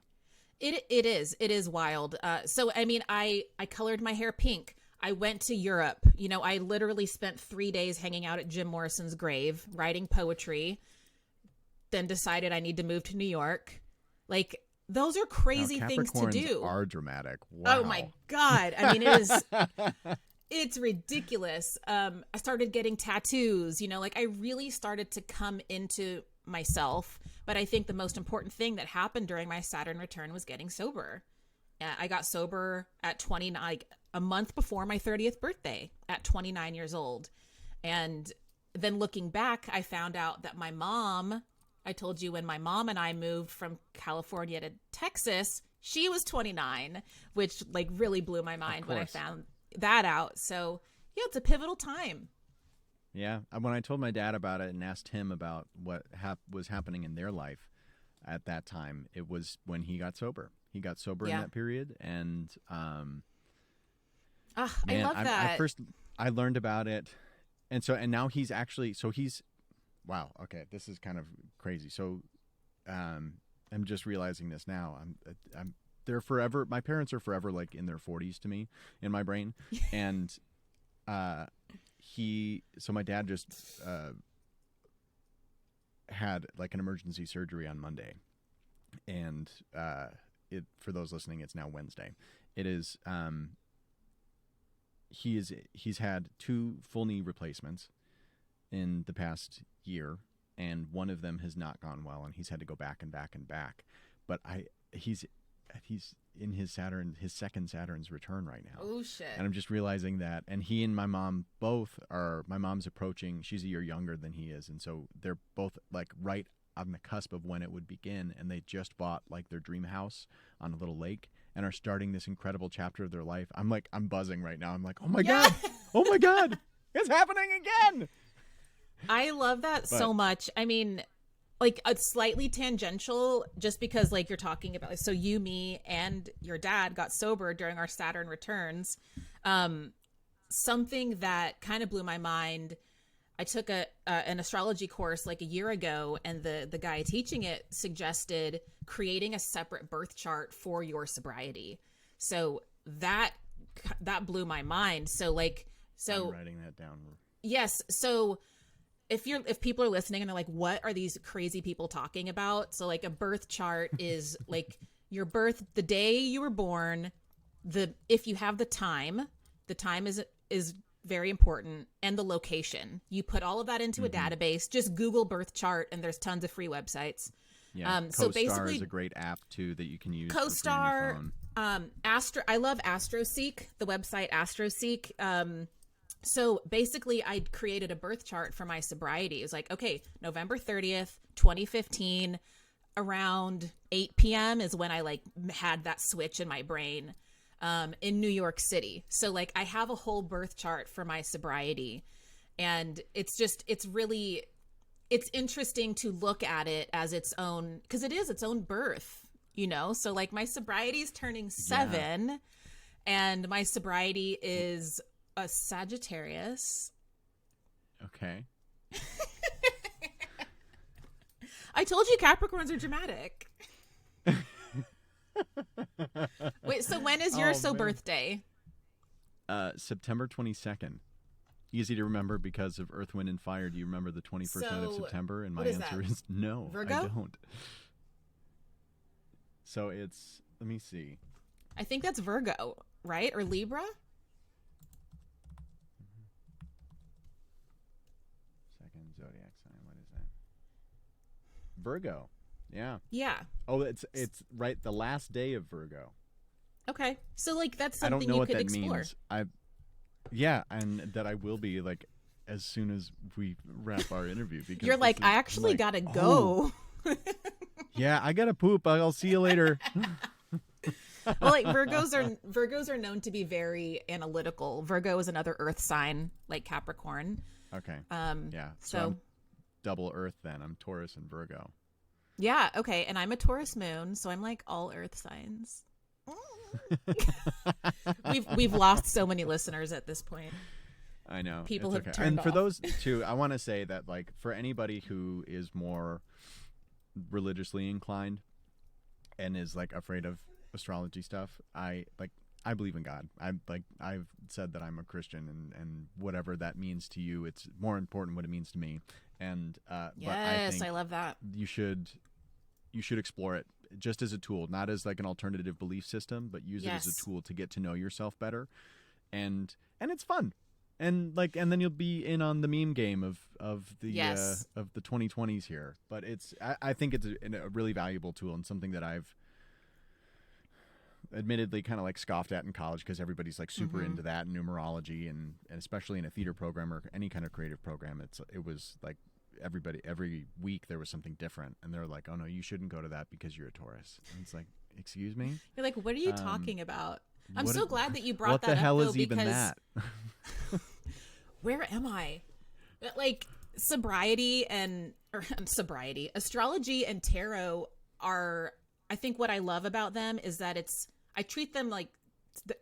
It is wild. So, I mean, I colored my hair pink. I went to Europe. I literally spent 3 days hanging out at Jim Morrison's grave, writing poetry, then decided I need to move to New York. Like, those are crazy things to do. Are dramatic. Wow. Oh my God. I mean, it's ridiculous. I started getting tattoos, like I really started to come into myself. But I think the most important thing that happened during my Saturn return was getting sober. I got sober at 29, like a month before my 30th birthday at 29 years old. And then looking back, I found out that my mom, I told you when my mom and I moved from California to Texas, she was 29, which like really blew my mind when I found that out. So yeah, it's a pivotal time. Yeah. When I told my dad about it and asked him about what was happening in their life at that time, it was when he got sober. He got sober in that period. And I love that. I learned about it. And now he's actually, wow. Okay. This is kind of crazy. So I'm just realizing this now. They're forever, my parents are forever like in their 40s to me in my brain. And so my dad just had like an emergency surgery on Monday, and for those listening, it's now Wednesday. It is he's had 2 full knee replacements in the past year, and one of them has not gone well, and he's had to go back and back and back. But he's in his second Saturn's return right now. Oh shit. And I'm just realizing that, and he and my mom my mom's approaching, she's a year younger than he is, and so they're both like right on the cusp of when it would begin, and they just bought like their dream house on a little lake and are starting this incredible chapter of their life. I'm buzzing right now. I'm like, oh my God, it's happening again. I love that so much. I mean, like it's slightly tangential just because like you're talking about, so you, me, and your dad got sober during our Saturn returns. Something that kind of blew my mind. I took an astrology course like a year ago, and the guy teaching it suggested creating a separate birth chart for your sobriety. So that blew my mind. So I'm writing that down. Yes. So if people are listening and they're like, what are these crazy people talking about? So like a birth chart is like your birth, the day you were born, if you have the time is very important, and the location. You put all of that into a database. Just Google birth chart, and there's tons of free websites. Yeah. So CoStar basically, is a great app too that you can use. CoStar, I love AstroSeek, the website AstroSeek. So basically I created a birth chart for my sobriety. It was like, okay, November 30th, 2015, around 8 p.m. is when I like had that switch in my brain, in New York City. So like I have a whole birth chart for my sobriety, and it's interesting to look at it as its own, because it is its own birth, So like my sobriety is turning 7, and my sobriety is a Sagittarius. Okay. I told you Capricorns are dramatic. Wait, so when is your birthday? September 22nd. easy to remember because of Earth, Wind, and Fire. Do you remember the 21st night of September? And my answer is no, Virgo? I don't. So it's, let me see. I think that's Virgo, right? Or Libra? Second zodiac sign. What is that? Virgo. Yeah. Yeah. Oh, it's right. The last day of Virgo. Okay. So like that's I something don't know you what could that explore. means. Yeah, and that I will be like as soon as we wrap our interview. Because you're like, I actually gotta go. Yeah, I gotta poop. I'll see you later. Well, like Virgos are known to be very analytical. Virgo is another Earth sign, like Capricorn. Okay. Yeah. So I'm double Earth then. I'm Taurus and Virgo. Yeah. Okay. And I'm a Taurus moon, so I'm like all Earth signs. we've lost so many listeners at this point. I know. People have okay. turned And for off. those two, I want to say that like for anybody who is more religiously inclined and is like afraid of astrology stuff, I believe in God. I've said that I'm a Christian, and whatever that means to you, it's more important what it means to me. And Yes, but I think I love that. You should explore it just as a tool, not as like an alternative belief system, but use it as a tool to get to know yourself better. And it's fun. And then you'll be in on the meme game of the 2020s here. But I think it's a really valuable tool and something that I've admittedly kind of like scoffed at in college because everybody's like super into that and numerology and especially in a theater program or any kind of creative program. It was like every week there was something different, and they're like, oh no, you shouldn't go to that because you're a Taurus. And it's like, excuse me? You're like, what are you talking about? I'm so glad that you brought what that the up. hell though, is even because that? Where am I? Like sobriety, astrology and tarot are, I think what I love about them is that I treat them like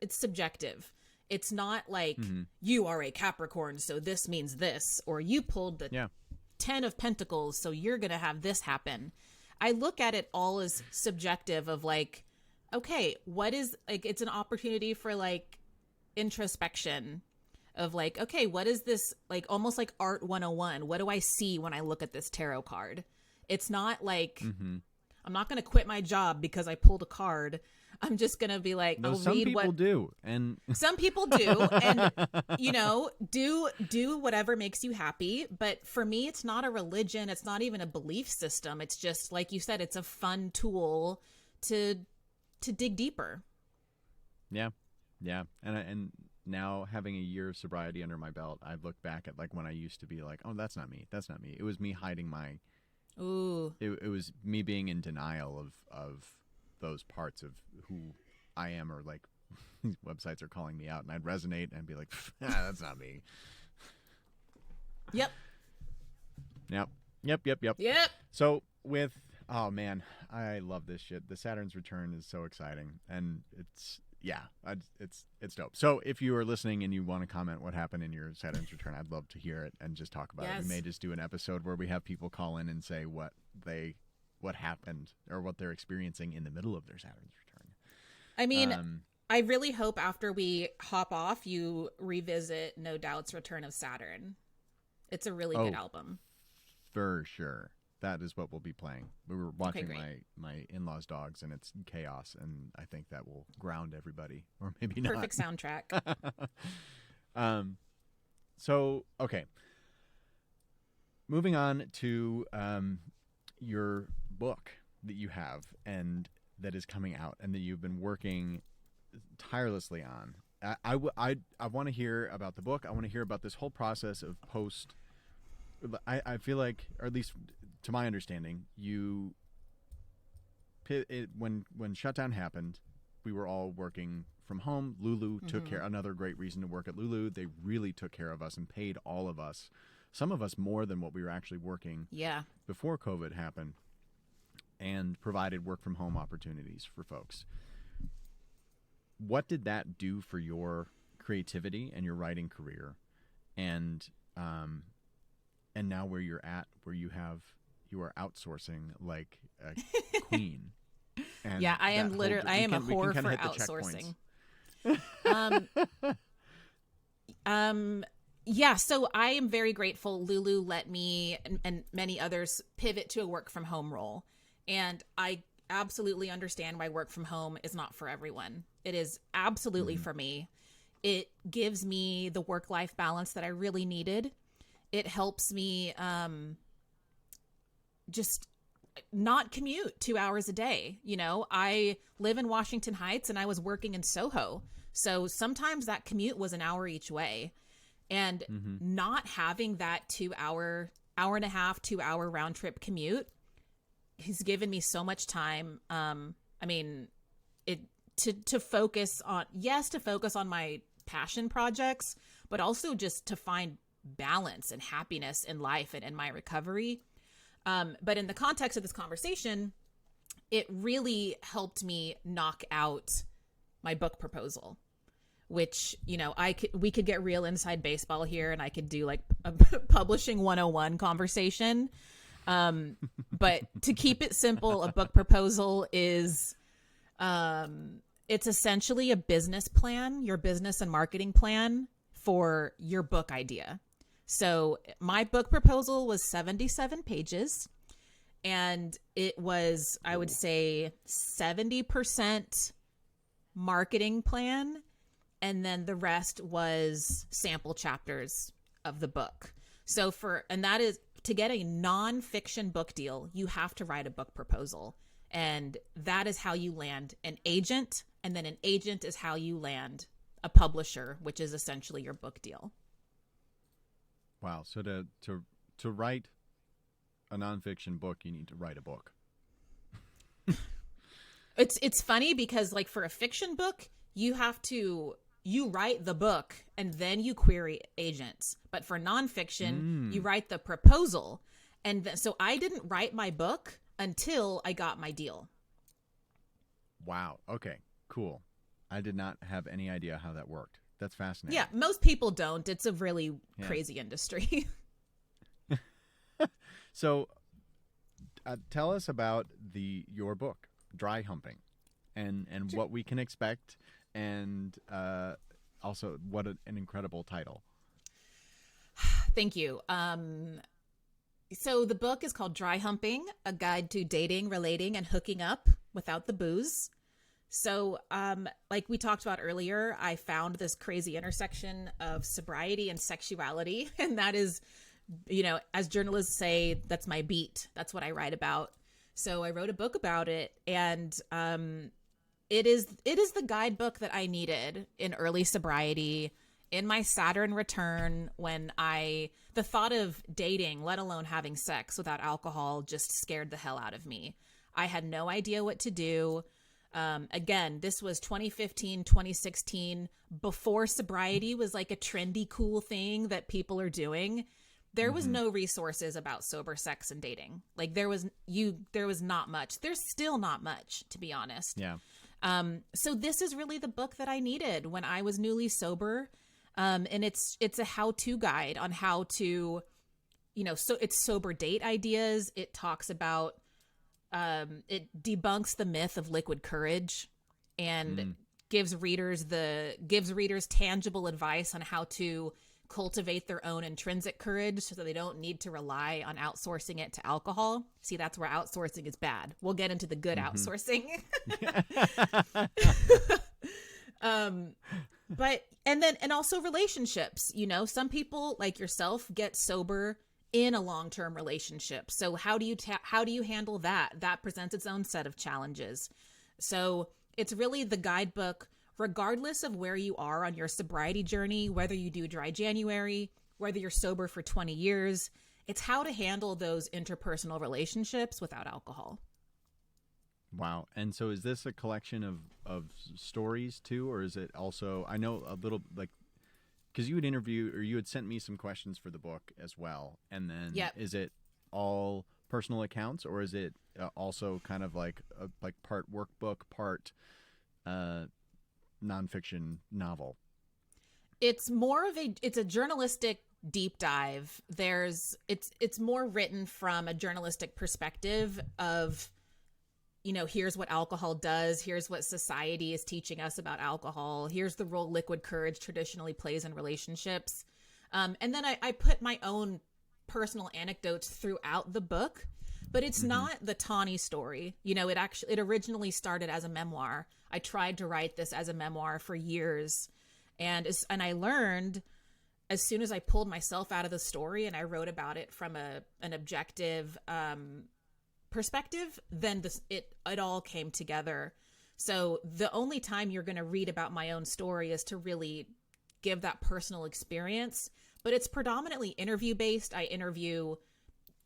it's subjective. It's not like you are a Capricorn, so this means this, or you pulled the 10 of Pentacles, so you're going to have this happen. I look at it all as subjective of like, okay, what is like, it's an opportunity for like introspection of like, okay, what is this, like almost like art 101. What do I see when I look at this tarot card? It's not like, I'm not going to quit my job because I pulled a card. I'm just going to be like, no, I'll some read people what do. And some people do. And, do whatever makes you happy. But for me, it's not a religion. It's not even a belief system. It's just, like you said, it's a fun tool to dig deeper. Yeah. Yeah. And now having a year of sobriety under my belt, I look back at like when I used to be like, oh, that's not me. That's not me. It was me hiding my, it was me being in denial of those parts of who I am, or like these websites are calling me out, and I'd resonate and be like, that's not me. Yep. So oh man, I love this shit. The Saturn's return is so exciting, and it's dope. So if you are listening and you want to comment what happened in your Saturn's return, I'd love to hear it and just talk about it. We may just do an episode where we have people call in and say what happened or what they're experiencing in the middle of their Saturn's return. I mean, I really hope after we hop off, you revisit No Doubt's Return of Saturn. It's a really good album. For sure. That is what we'll be playing. We were watching my in-laws' dogs, and it's chaos, and I think that will ground everybody, or maybe not. Perfect soundtrack. So, okay. Moving on to your book that you have and that is coming out and that you've been working tirelessly on. I want to hear about the book. I want to hear about this whole process of post. I feel like, or at least to my understanding, when shutdown happened, we were all working from home. Lulu took care. Another great reason to work at Lulu. They really took care of us and paid all of us. Some of us more than what we were actually working before COVID happened, and provided work from home opportunities for folks. What did that do for your creativity and your writing career? And now where you're at, where you are outsourcing like a queen. And I am literally, I am a whore for outsourcing. Yeah, so I am very grateful Lulu let me and many others pivot to a work from home role. And I absolutely understand why work from home is not for everyone. It is absolutely for me. It gives me the work-life balance that I really needed. It helps me just not commute 2 hours a day. You know, I live in Washington Heights and I was working in Soho. So sometimes that commute was an hour each way. And not having that 2 hour, hour and a half, 2 hour round trip commute has given me so much time. I mean, to focus on, to focus on my passion projects, but also just to find balance and happiness in life and in my recovery. But in the context of this conversation, it really helped me knock out my book proposal, which, you know, we could get real inside baseball here and I could do like a publishing 101 conversation. But to keep it simple, a book proposal is, it's essentially a business plan, your business and marketing plan for your book idea. So my book proposal was 77 pages and it was, I would say 70% marketing plan. And then the rest was sample chapters of the book. So that is to get a nonfiction book deal, you have to write a book proposal. And that is how you land an agent. And then an agent is how you land a publisher, which is essentially your book deal. Wow. So to write a nonfiction book, you need to write a book. It's funny because like for a fiction book, you write the book and then you query agents. But for nonfiction, you write the proposal. And so I didn't write my book until I got my deal. Wow. Okay, cool. I did not have any idea how that worked. That's fascinating. Yeah, most people don't. It's a really crazy industry. So tell us about your book, Dry Humping, and what we can expect. And also, what an incredible title. Thank you. So the book is called Dry Humping, A Guide to Dating, Relating, and Hooking Up Without the Booze. So like we talked about earlier, I found this crazy intersection of sobriety and sexuality. And that is, you know, as journalists say, that's my beat. That's what I write about. So I wrote a book about it. And it is the guidebook that I needed in early sobriety, in my Saturn return, when the thought of dating, let alone having sex without alcohol, just scared the hell out of me. I had no idea what to do. Again, this was 2015, 2016, before sobriety was like a trendy, cool thing that people are doing. There was no resources about sober sex and dating. Like there was not much. There's still not much, to be honest. Yeah. So this is really the book that I needed when I was newly sober. And it's a how-to guide on how to, you know, so it's sober date ideas. It talks about, it debunks the myth of liquid courage and gives readers tangible advice on how to cultivate their own intrinsic courage so that they don't need to rely on outsourcing it to alcohol. See, that's where outsourcing is bad. We'll get into the good outsourcing. But, and also relationships, you know, some people like yourself get sober in a long-term relationship. So how do you handle that? That presents its own set of challenges. So it's really the guidebook, regardless of where you are on your sobriety journey, whether you do dry January, whether you're sober for 20 years, it's how to handle those interpersonal relationships without alcohol. Wow. And so is this a collection of stories too, or is it also, I know a little, like, because you had sent me some questions for the book as well. And then is it all personal accounts, or is it also kind of like part workbook, part nonfiction novel? It's more of it's a journalistic deep dive. It's more written from a journalistic perspective of, you know, here's what alcohol does. Here's what society is teaching us about alcohol. Here's the role liquid courage traditionally plays in relationships. And then I put my own personal anecdotes throughout the book, but it's not the Tawny story. You know, it originally started as a memoir. I tried to write this as a memoir for years, and I learned as soon as I pulled myself out of the story and I wrote about it from an objective perspective, then it all came together. So the only time you're going to read about my own story is to really give that personal experience, but it's predominantly interview based. I interview,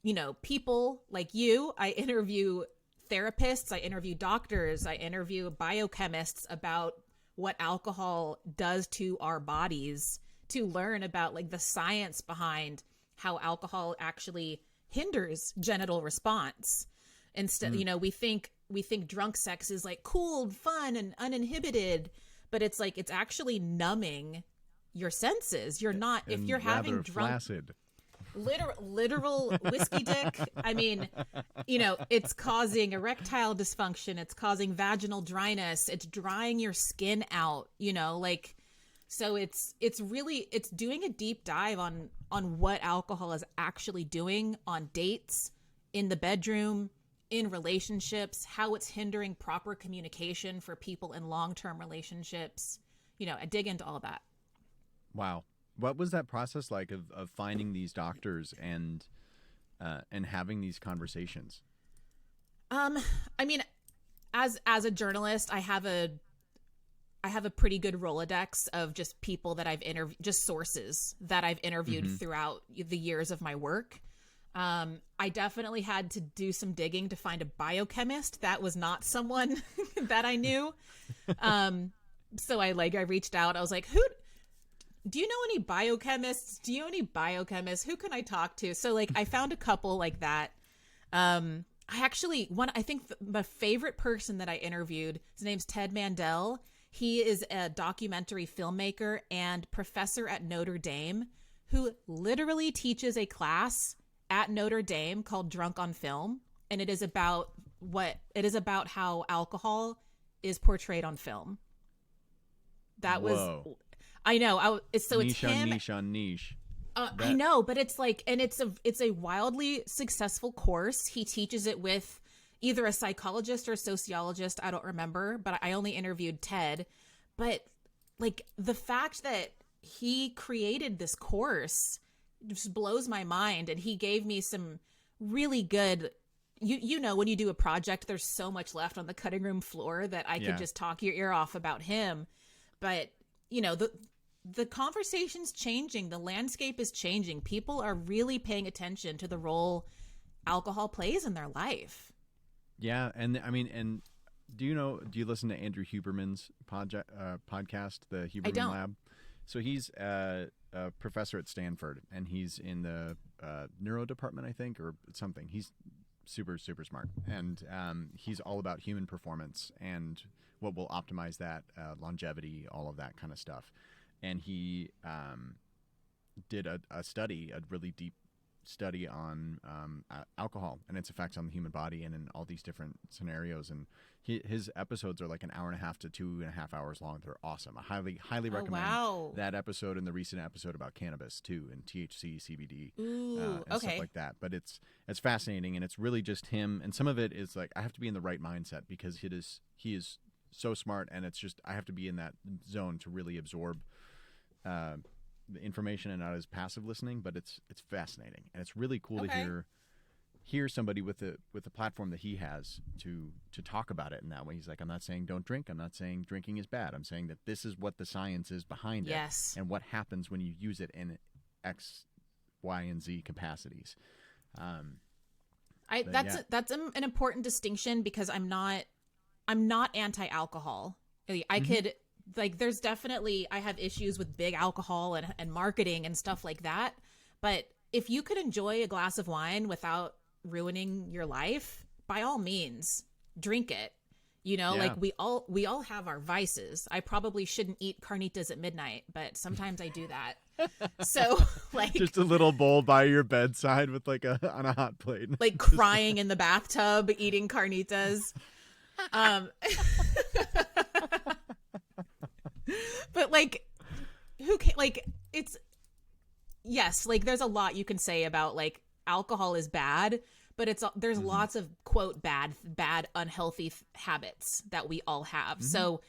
you know, people like you. I interview therapists. I interview doctors. I interview biochemists about what alcohol does to our bodies, to learn about like the science behind how alcohol actually hinders genital response. Instead, you know, we think drunk sex is like cool, fun, and uninhibited, but it's like, it's actually numbing your senses. You're not, if you're having drunk, flaccid. literal whiskey dick. I mean, you know, it's causing erectile dysfunction. It's causing vaginal dryness. It's drying your skin out, you know, like, so it's doing a deep dive on what alcohol is actually doing on dates, in the bedroom, in relationships, how it's hindering proper communication for people in long-term relationships. You know, I dig into all that. Wow. What was that process like of finding these doctors and having these conversations? I mean, as a journalist, I have a pretty good Rolodex of just people that I've interviewed, just sources that I've interviewed throughout the years of my work. I definitely had to do some digging to find a biochemist. That was not someone that I knew. So I reached out. I was like, do you know any biochemists? Do you know any biochemists? Who can I talk to? So like, I found a couple like that. I think my favorite person that I interviewed, his name's Ted Mandel. He is a documentary filmmaker and professor at Notre Dame who literally teaches a class at Notre Dame called Drunk on Film. And it is about how alcohol is portrayed on film. I know. It's niche him. Niche on niche. I know, but it's like, and it's a wildly successful course. He teaches it with either a psychologist or a sociologist. I don't remember, but I only interviewed Ted. But like, the fact that he created this course just blows my mind. And he gave me some really good, you know, when you do a project, there's so much left on the cutting room floor that I could just talk your ear off about him. But you know, the conversation's changing. The landscape is changing. People are really paying attention to the role alcohol plays in their life. Yeah. And I mean, do you listen to Andrew Huberman's podcast, the Huberman Lab? So he's a professor at Stanford, and he's in the neuro department, I think, or something. He's super, super smart. And he's all about human performance and what will optimize that, longevity, all of that kind of stuff. And he did a really deep study on alcohol and its effects on the human body and in all these different scenarios. And his episodes are like an hour and a half to 2.5 hours long. They're awesome. I highly recommend that episode and the recent episode about cannabis too, and THC, CBD, and stuff like that. But it's fascinating, and it's really just him. And some of it is like, I have to be in the right mindset because he is so smart, and it's just, I have to be in that zone to really absorb the information and not as passive listening. But it's fascinating, and it's really cool to hear somebody with a platform that he has to talk about it in that way. He's like, I'm not saying don't drink. I'm not saying drinking is bad. I'm saying that this is what the science is behind it, and what happens when you use it in X, Y, and Z capacities. That's an important distinction, because I'm not anti-alcohol. I could, like, there's definitely, I have issues with big alcohol and marketing and stuff like that. But if you could enjoy a glass of wine without ruining your life, by all means, drink it. You know, like we all have our vices. I probably shouldn't eat carnitas at midnight, but sometimes I do that. So like, just a little bowl by your bedside with like on a hot plate, like crying in the bathtub, eating carnitas. But like, who can, like, it's, yes, like there's a lot you can say about like alcohol is bad, but there's lots of quote bad unhealthy habits that we all have. So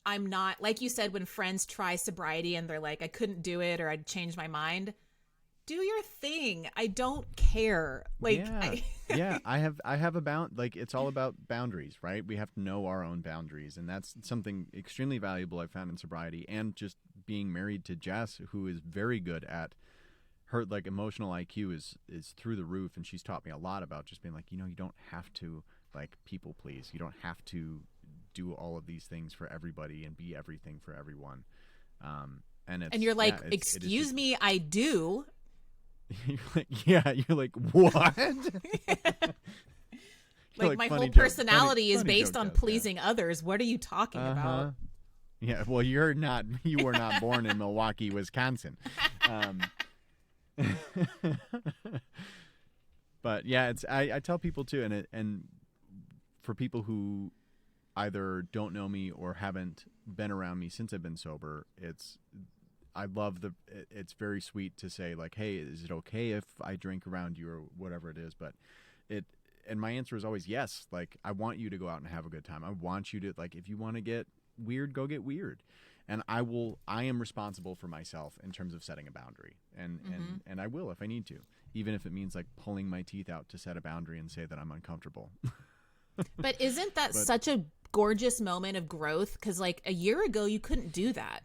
I'm not, like you said, when friends try sobriety and they're like, I couldn't do it or I'd change my mind. Do your thing. I don't care. Like, yeah, I have like, it's all about boundaries, right? We have to know our own boundaries. And that's something extremely valuable I found in sobriety, and just being married to Jess, who is very good at her, like, emotional IQ is through the roof. And she's taught me a lot about just being like, you don't have to like people please. You don't have to do all of these things for everybody and be everything for everyone. And you're like, excuse me, I do. You're like, what? Like my whole personality is based on pleasing others. What are you talking about? Yeah, well, you were not born in Milwaukee, Wisconsin. But yeah, I tell people too, and for people who either don't know me or haven't been around me since I've been sober, it's very sweet to say like, hey, is it okay if I drink around you or whatever it is? But and my answer is always yes. Like, I want you to go out and have a good time. I want you to, like, if you want to get weird, go get weird. And I am responsible for myself in terms of setting a boundary, and I will if I need to, even if it means like pulling my teeth out to set a boundary and say that I'm uncomfortable. But isn't that such a gorgeous moment of growth? Because like a year ago, you couldn't do that.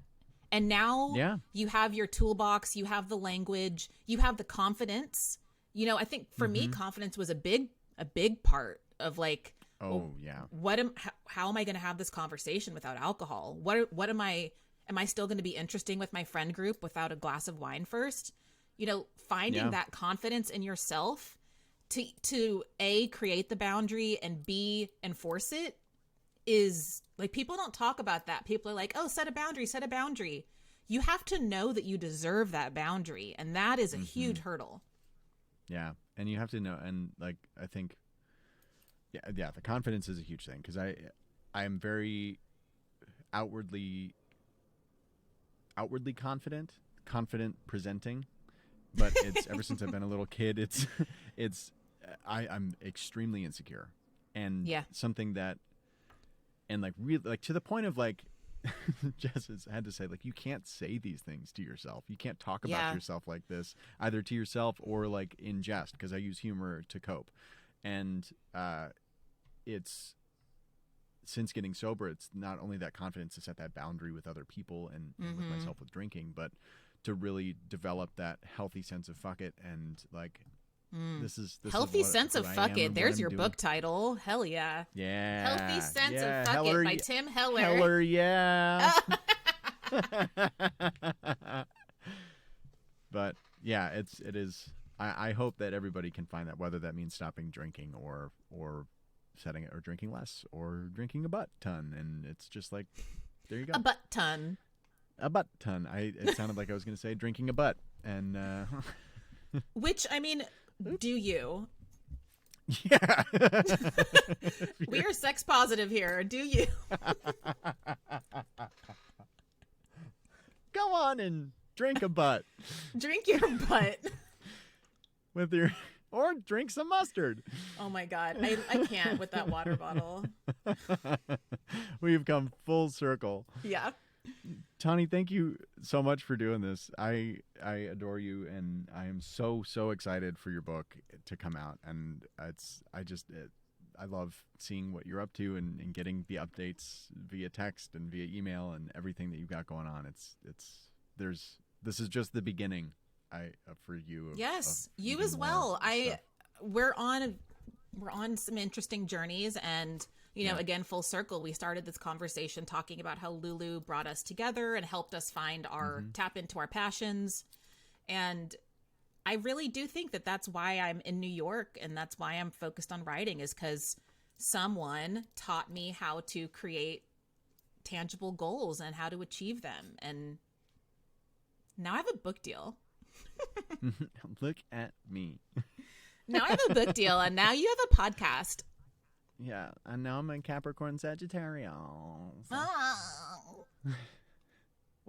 And now you have your toolbox, you have the language, you have the confidence. I think for me, confidence was a big part of like, how am I going to have this conversation without alcohol? What am I still going to be interesting with my friend group without a glass of wine first? Finding that confidence in yourself to A, create the boundary, and B, enforce it is like, people don't talk about that. People are like, oh, set a boundary. You have to know that you deserve that boundary. And that is a huge hurdle. Yeah. And you have to know. And like, I think, yeah, the confidence is a huge thing, because I am very outwardly confident presenting, but it's ever since I've been a little kid, I'm extremely insecure, and something that, and like really, like to the point of like, Jess has had to say, like, you can't say these things to yourself. You can't talk about yourself like this, either to yourself or like in jest, because I use humor to cope. And it's, since getting sober, it's not only that confidence to set that boundary with other people and with myself with drinking, but to really develop that healthy sense of fuck it, and like, this healthy sense of fuck it. There's your book title. Hell yeah. Yeah. Healthy sense of fuck it by Tim Heller. Heller, yeah. But yeah, it is. I hope that everybody can find that, whether that means stopping drinking or setting it, or drinking less, or drinking a butt ton. And it's just like, there you go. A butt ton. It sounded like I was going to say drinking a butt. And which, I mean, do you? Yeah. We are sex positive here. Do you? Go on and drink a butt. Drink your butt. With your, or drink some mustard. Oh my God. I can't with that water bottle. We've come full circle. Yeah. Tawny, thank you so much for doing this. I adore you, and I am so excited for your book to come out. And I love seeing what you're up to, and getting the updates via text and via email and everything that you've got going on. This is just the beginning. For you. Yes, you as well. We're on some interesting journeys, and again, full circle, we started this conversation talking about how Lulu brought us together and helped us find our tap into our passions. And I really do think that that's why I'm in New York, and that's why I'm focused on writing, is because someone taught me how to create tangible goals and how to achieve them. And now I have a book deal. Look at me. Now I have a book deal, and now you have a podcast. Yeah, and now I'm in Capricorn Sagittarius. Oh.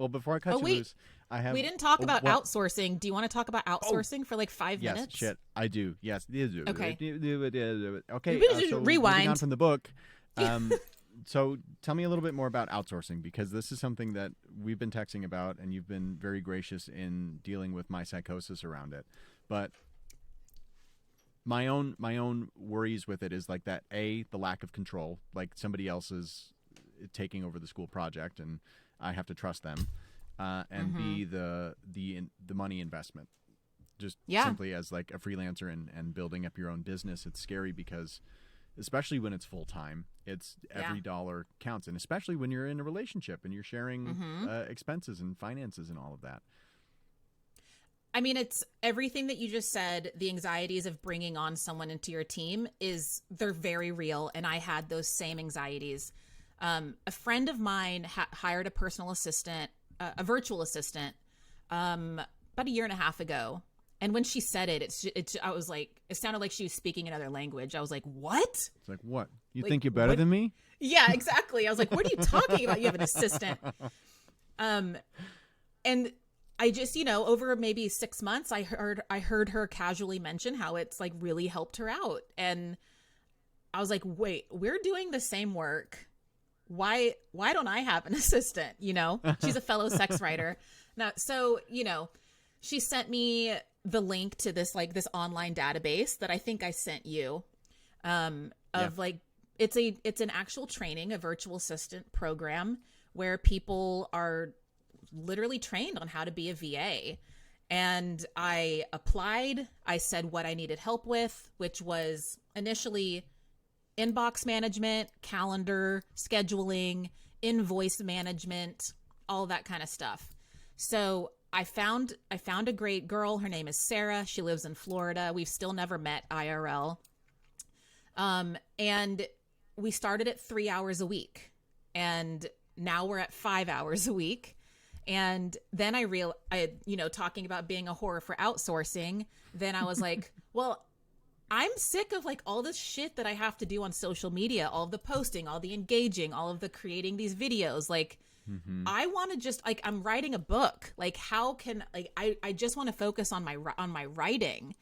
Well, before I cut you loose, I have. We didn't talk about outsourcing. Do you want to talk about outsourcing for like 5 yes, minutes? Shit, I do. Yes. Okay. Okay. So rewind. Moving on from the book. So tell me a little bit more about outsourcing, because this is something that we've been texting about, and you've been very gracious in dealing with my psychosis around it. But my own worries with it is like that: A, the lack of control, like somebody else is taking over the school project, and I have to trust them. And B, the money investment. Just simply as like a freelancer and building up your own business, it's scary because, especially when it's full time, it's every dollar counts, and especially when you're in a relationship and you're sharing expenses and finances and all of that. I mean, it's everything that you just said. The anxieties of bringing on someone into your team they're very real, and I had those same anxieties. A friend of mine hired a personal assistant, a virtual assistant, about a year and a half ago. And when she said it, I was like, it sounded like she was speaking another language. I was like, what? It's like, what? You think you're better than me? Yeah, exactly. I was like, what are you talking about? You have an assistant. And I just, over maybe 6 months, I heard her casually mention how it's like really helped her out. And I was like, wait, we're doing the same work. Why don't I have an assistant? She's a fellow sex writer. Now, so, she sent me the link to this online database that I think I sent you, it's an actual training, a virtual assistant program where people are literally trained on how to be a VA. And I applied. I said what I needed help with, which was initially inbox management, calendar, scheduling, invoice management, all that kind of stuff. So I found a great girl. Her name is Sarah. She lives in Florida. We've still never met IRL. And we started at 3 hours a week, and now we're at 5 hours a week. And then talking about being a whore for outsourcing, then I was like, well, I'm sick of like all this shit that I have to do on social media, all of the posting, all the engaging, all of the creating these videos. Like, I want to just like, I'm writing a book. Like, how can I just want to focus on my writing.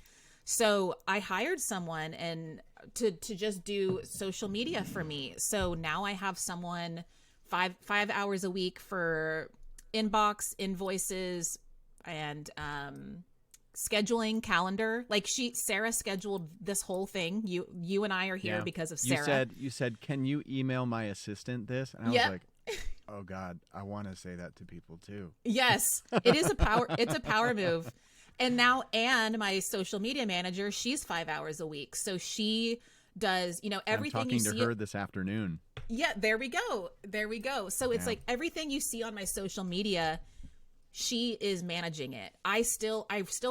So I hired someone and to just do social media for me. So now I have someone 5 hours a week for inbox, invoices, and scheduling, calendar. Like Sarah scheduled this whole thing. You and I are here because of Sarah. You said, can you email my assistant this? And I was like, oh God, I want to say that to people too. Yes, it is it's a power move. And now Anne, my social media manager, she's 5 hours a week. So she does, everything. I'm talking to her this afternoon. Yeah, there we go. So it's like everything you see on my social media, she is managing it. I still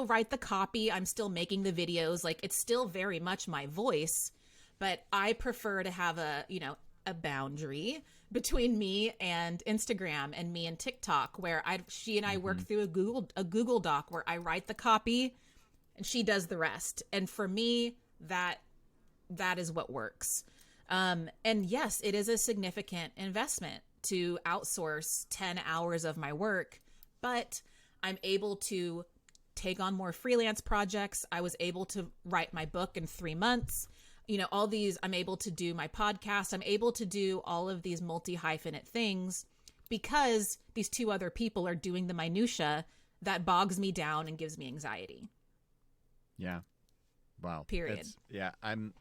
write the copy. I'm still making the videos. Like, it's still very much my voice, but I prefer to have a boundary between me and Instagram and me and TikTok, where she and I work through a Google Doc where I write the copy and she does the rest. And for me, that is what works. And yes, it is a significant investment to outsource 10 hours of my work, but I'm able to take on more freelance projects. I was able to write my book in 3 months. All these, I'm able to do my podcast. I'm able to do all of these multi-hyphenate things because these two other people are doing the minutia that bogs me down and gives me anxiety. Yeah. Wow. Period. I'm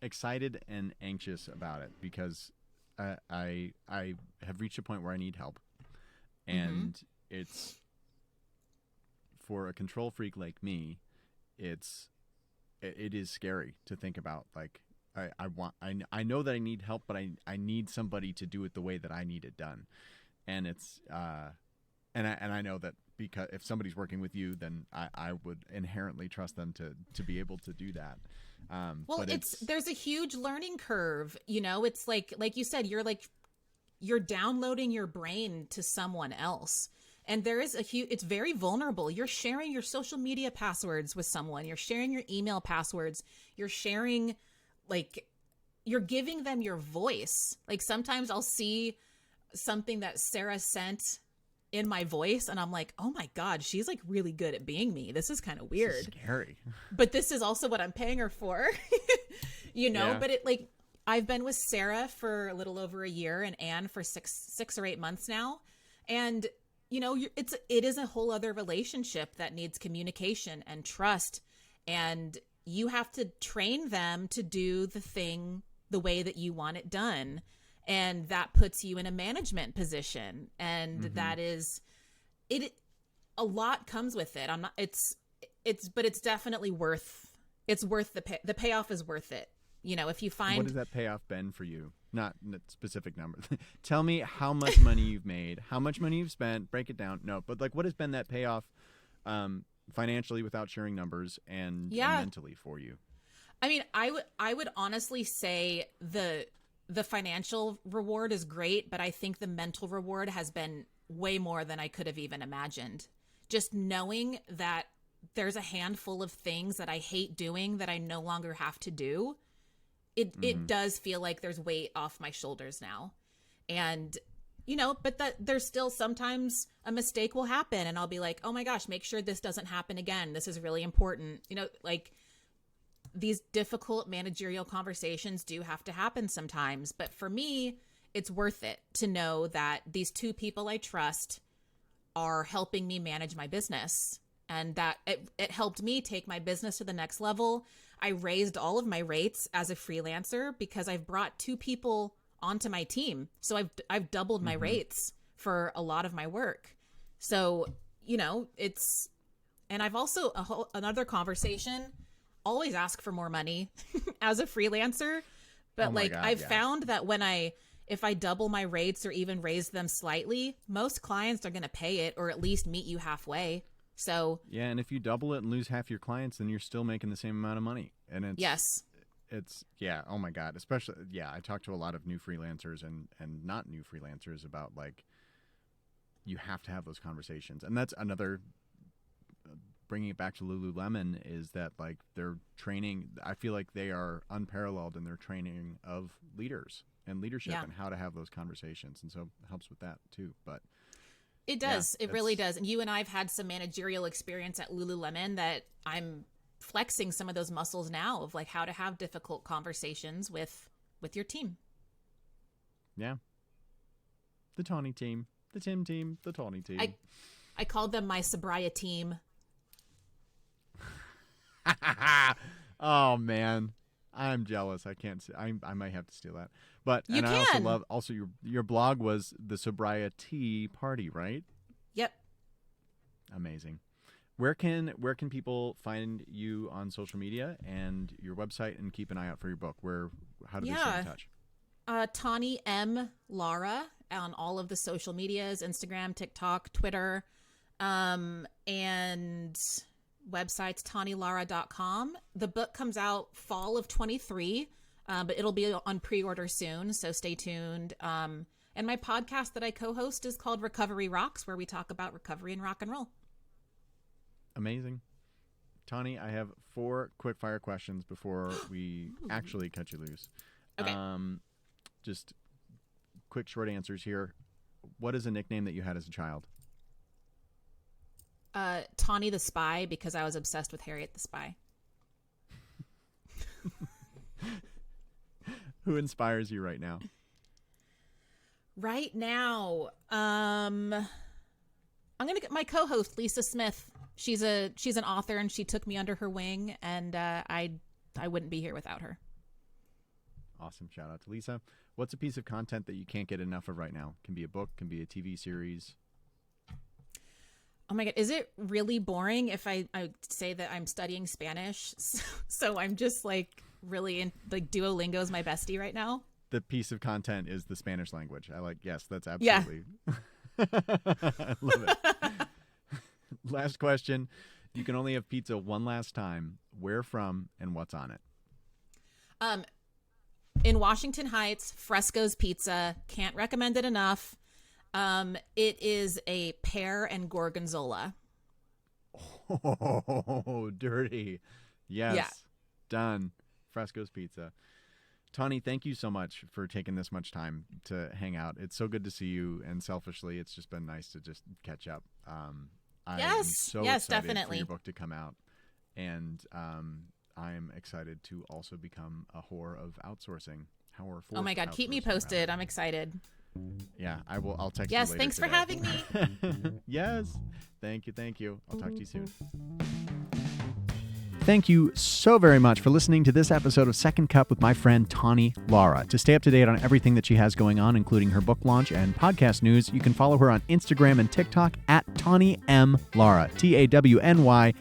excited and anxious about it because I have reached a point where I need help. And it's, for a control freak like me, it is scary to think about. Like, I know that I need help, but I need somebody to do it the way that I need it done. And it's and I know that because if somebody's working with you, then I would inherently trust them to be able to do that. Well, there's a huge learning curve. It's like you said, you're downloading your brain to someone else. And there is it's very vulnerable. You're sharing your social media passwords with someone. You're sharing your email passwords. You're sharing, you're giving them your voice. Like, sometimes I'll see something that Sarah sent in my voice, and I'm like, oh my God, she's like really good at being me. This is kind of weird. This is scary. But this is also what I'm paying her for, Yeah. But it like, I've been with Sarah for a little over a year and Anne for six or 8 months now. And, it is a whole other relationship that needs communication and trust. And you have to train them to do the thing the way that you want it done. And that puts you in a management position. And that is it. A lot comes with it. But it's definitely worth the payoff is worth it. If you find. What has that payoff been for you? Not specific numbers. Tell me how much money you've made, how much money you've spent, break it down. No, but like, what has been that payoff financially without sharing numbers and mentally for you? I mean, I would honestly say the financial reward is great, but I think the mental reward has been way more than I could have even imagined. Just knowing that there's a handful of things that I hate doing that I no longer have to do. It does feel like there's weight off my shoulders now. And, but that there's still sometimes a mistake will happen and I'll be like, oh my gosh, make sure this doesn't happen again. This is really important. Like these difficult managerial conversations do have to happen sometimes. But for me, it's worth it to know that these two people I trust are helping me manage my business, and that it helped me take my business to the next level. I raised all of my rates as a freelancer because I've brought 2 people onto my team. So I've doubled my rates for a lot of my work. So, and I've also another conversation, always ask for more money as a freelancer. But I've found that if I double my rates or even raise them slightly, most clients are going to pay it or at least meet you halfway. So yeah, and if you double it and lose half your clients, then you're still making the same amount of money. And it's oh my God, especially I talk to a lot of new freelancers and not new freelancers about like you have to have those conversations. And that's another bringing it back to Lululemon is that like their training, I feel like they are unparalleled in their training of leaders and leadership and how to have those conversations. And so it helps with that too. But it does. It really does. And you and I have had some managerial experience at Lululemon that I'm flexing some of those muscles now of like how to have difficult conversations with your team. Yeah. The Tawny team, the Tim team, the Tawny team. I called them my sobriety team. Oh man, I'm jealous. I can't. I might have to steal that. But you and can. I also love. Also, your blog was the sobriety party, right? Yep. Amazing. Where can people find you on social media and your website and keep an eye out for your book? How do they stay in touch? Tawny M. Lara on all of the social medias, Instagram, TikTok, Twitter, and websites, tawnylara.com. The book comes out fall of 23, but it'll be on pre-order soon, so stay tuned. And my podcast that I co-host is called Recovery Rocks, where we talk about recovery and rock and roll. Amazing. Tawny, I have 4 quick fire questions before we actually cut you loose. Okay. Just quick short answers here. What is a nickname that you had as a child? Tawny the Spy, because I was obsessed with Harriet the Spy. Who inspires you right now? Right now, I'm gonna get my co-host Lisa Smith. She's an author, and she took me under her wing, and I wouldn't be here without her. Awesome. Shout out to Lisa. What's a piece of content that you can't get enough of right now? Can be a book, can be a TV series. Oh my God. Is it really boring if I say that I'm studying Spanish? So I'm just like really in, like Duolingo is my bestie right now. The piece of content is the Spanish language. Yes, that's absolutely. Yeah. I love it. Last question. You can only have pizza one last time. Where from and what's on it? In Washington Heights, Fresco's Pizza. Can't recommend it enough. It is a pear and gorgonzola. Oh, dirty. Yes. Yeah. Done. Fresco's Pizza. Tawny, thank you so much for taking this much time to hang out. It's so good to see you, and selfishly, it's just been nice to just catch up. I am so excited definitely for your book to come out, and I'm excited to also become a whore of outsourcing. Oh my God, keep me posted. I'm excited. Yeah, I will. I'll text you Yes, later thanks today. for having me. Yes, thank you. I'll talk to you soon. Thank you so very much for listening to this episode of Second Cup with my friend Tawny Lara. To stay up to date on everything that she has going on, including her book launch and podcast news, you can follow her on Instagram and TikTok at Tawny M. Lara, TAWNYMLARA.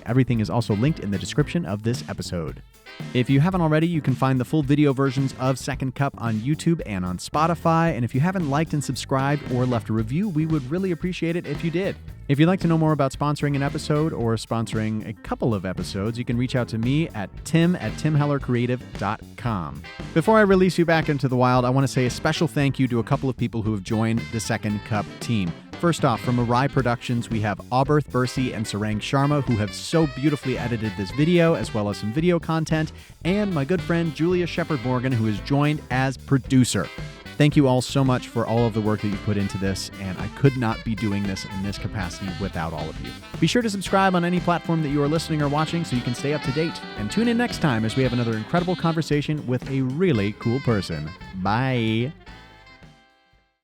Everything is also linked in the description of this episode. If you haven't already, you can find the full video versions of Second Cup on YouTube and on Spotify. And if you haven't liked and subscribed or left a review, we would really appreciate it if you did. If you'd like to know more about sponsoring an episode or sponsoring a couple of episodes, you can reach out to me at tim@timhellercreative.com. Before I release you back into the wild, I want to say a special thank you to a couple of people who have joined the Second Cup team. First off, from Arai Productions, we have Auberth Bursey and Sarang Sharma, who have so beautifully edited this video, as well as some video content, and my good friend Julia Shepard-Morgan, who has joined as producer. Thank you all so much for all of the work that you put into this, and I could not be doing this in this capacity without all of you. Be sure to subscribe on any platform that you are listening or watching so you can stay up to date. And tune in next time as we have another incredible conversation with a really cool person. Bye.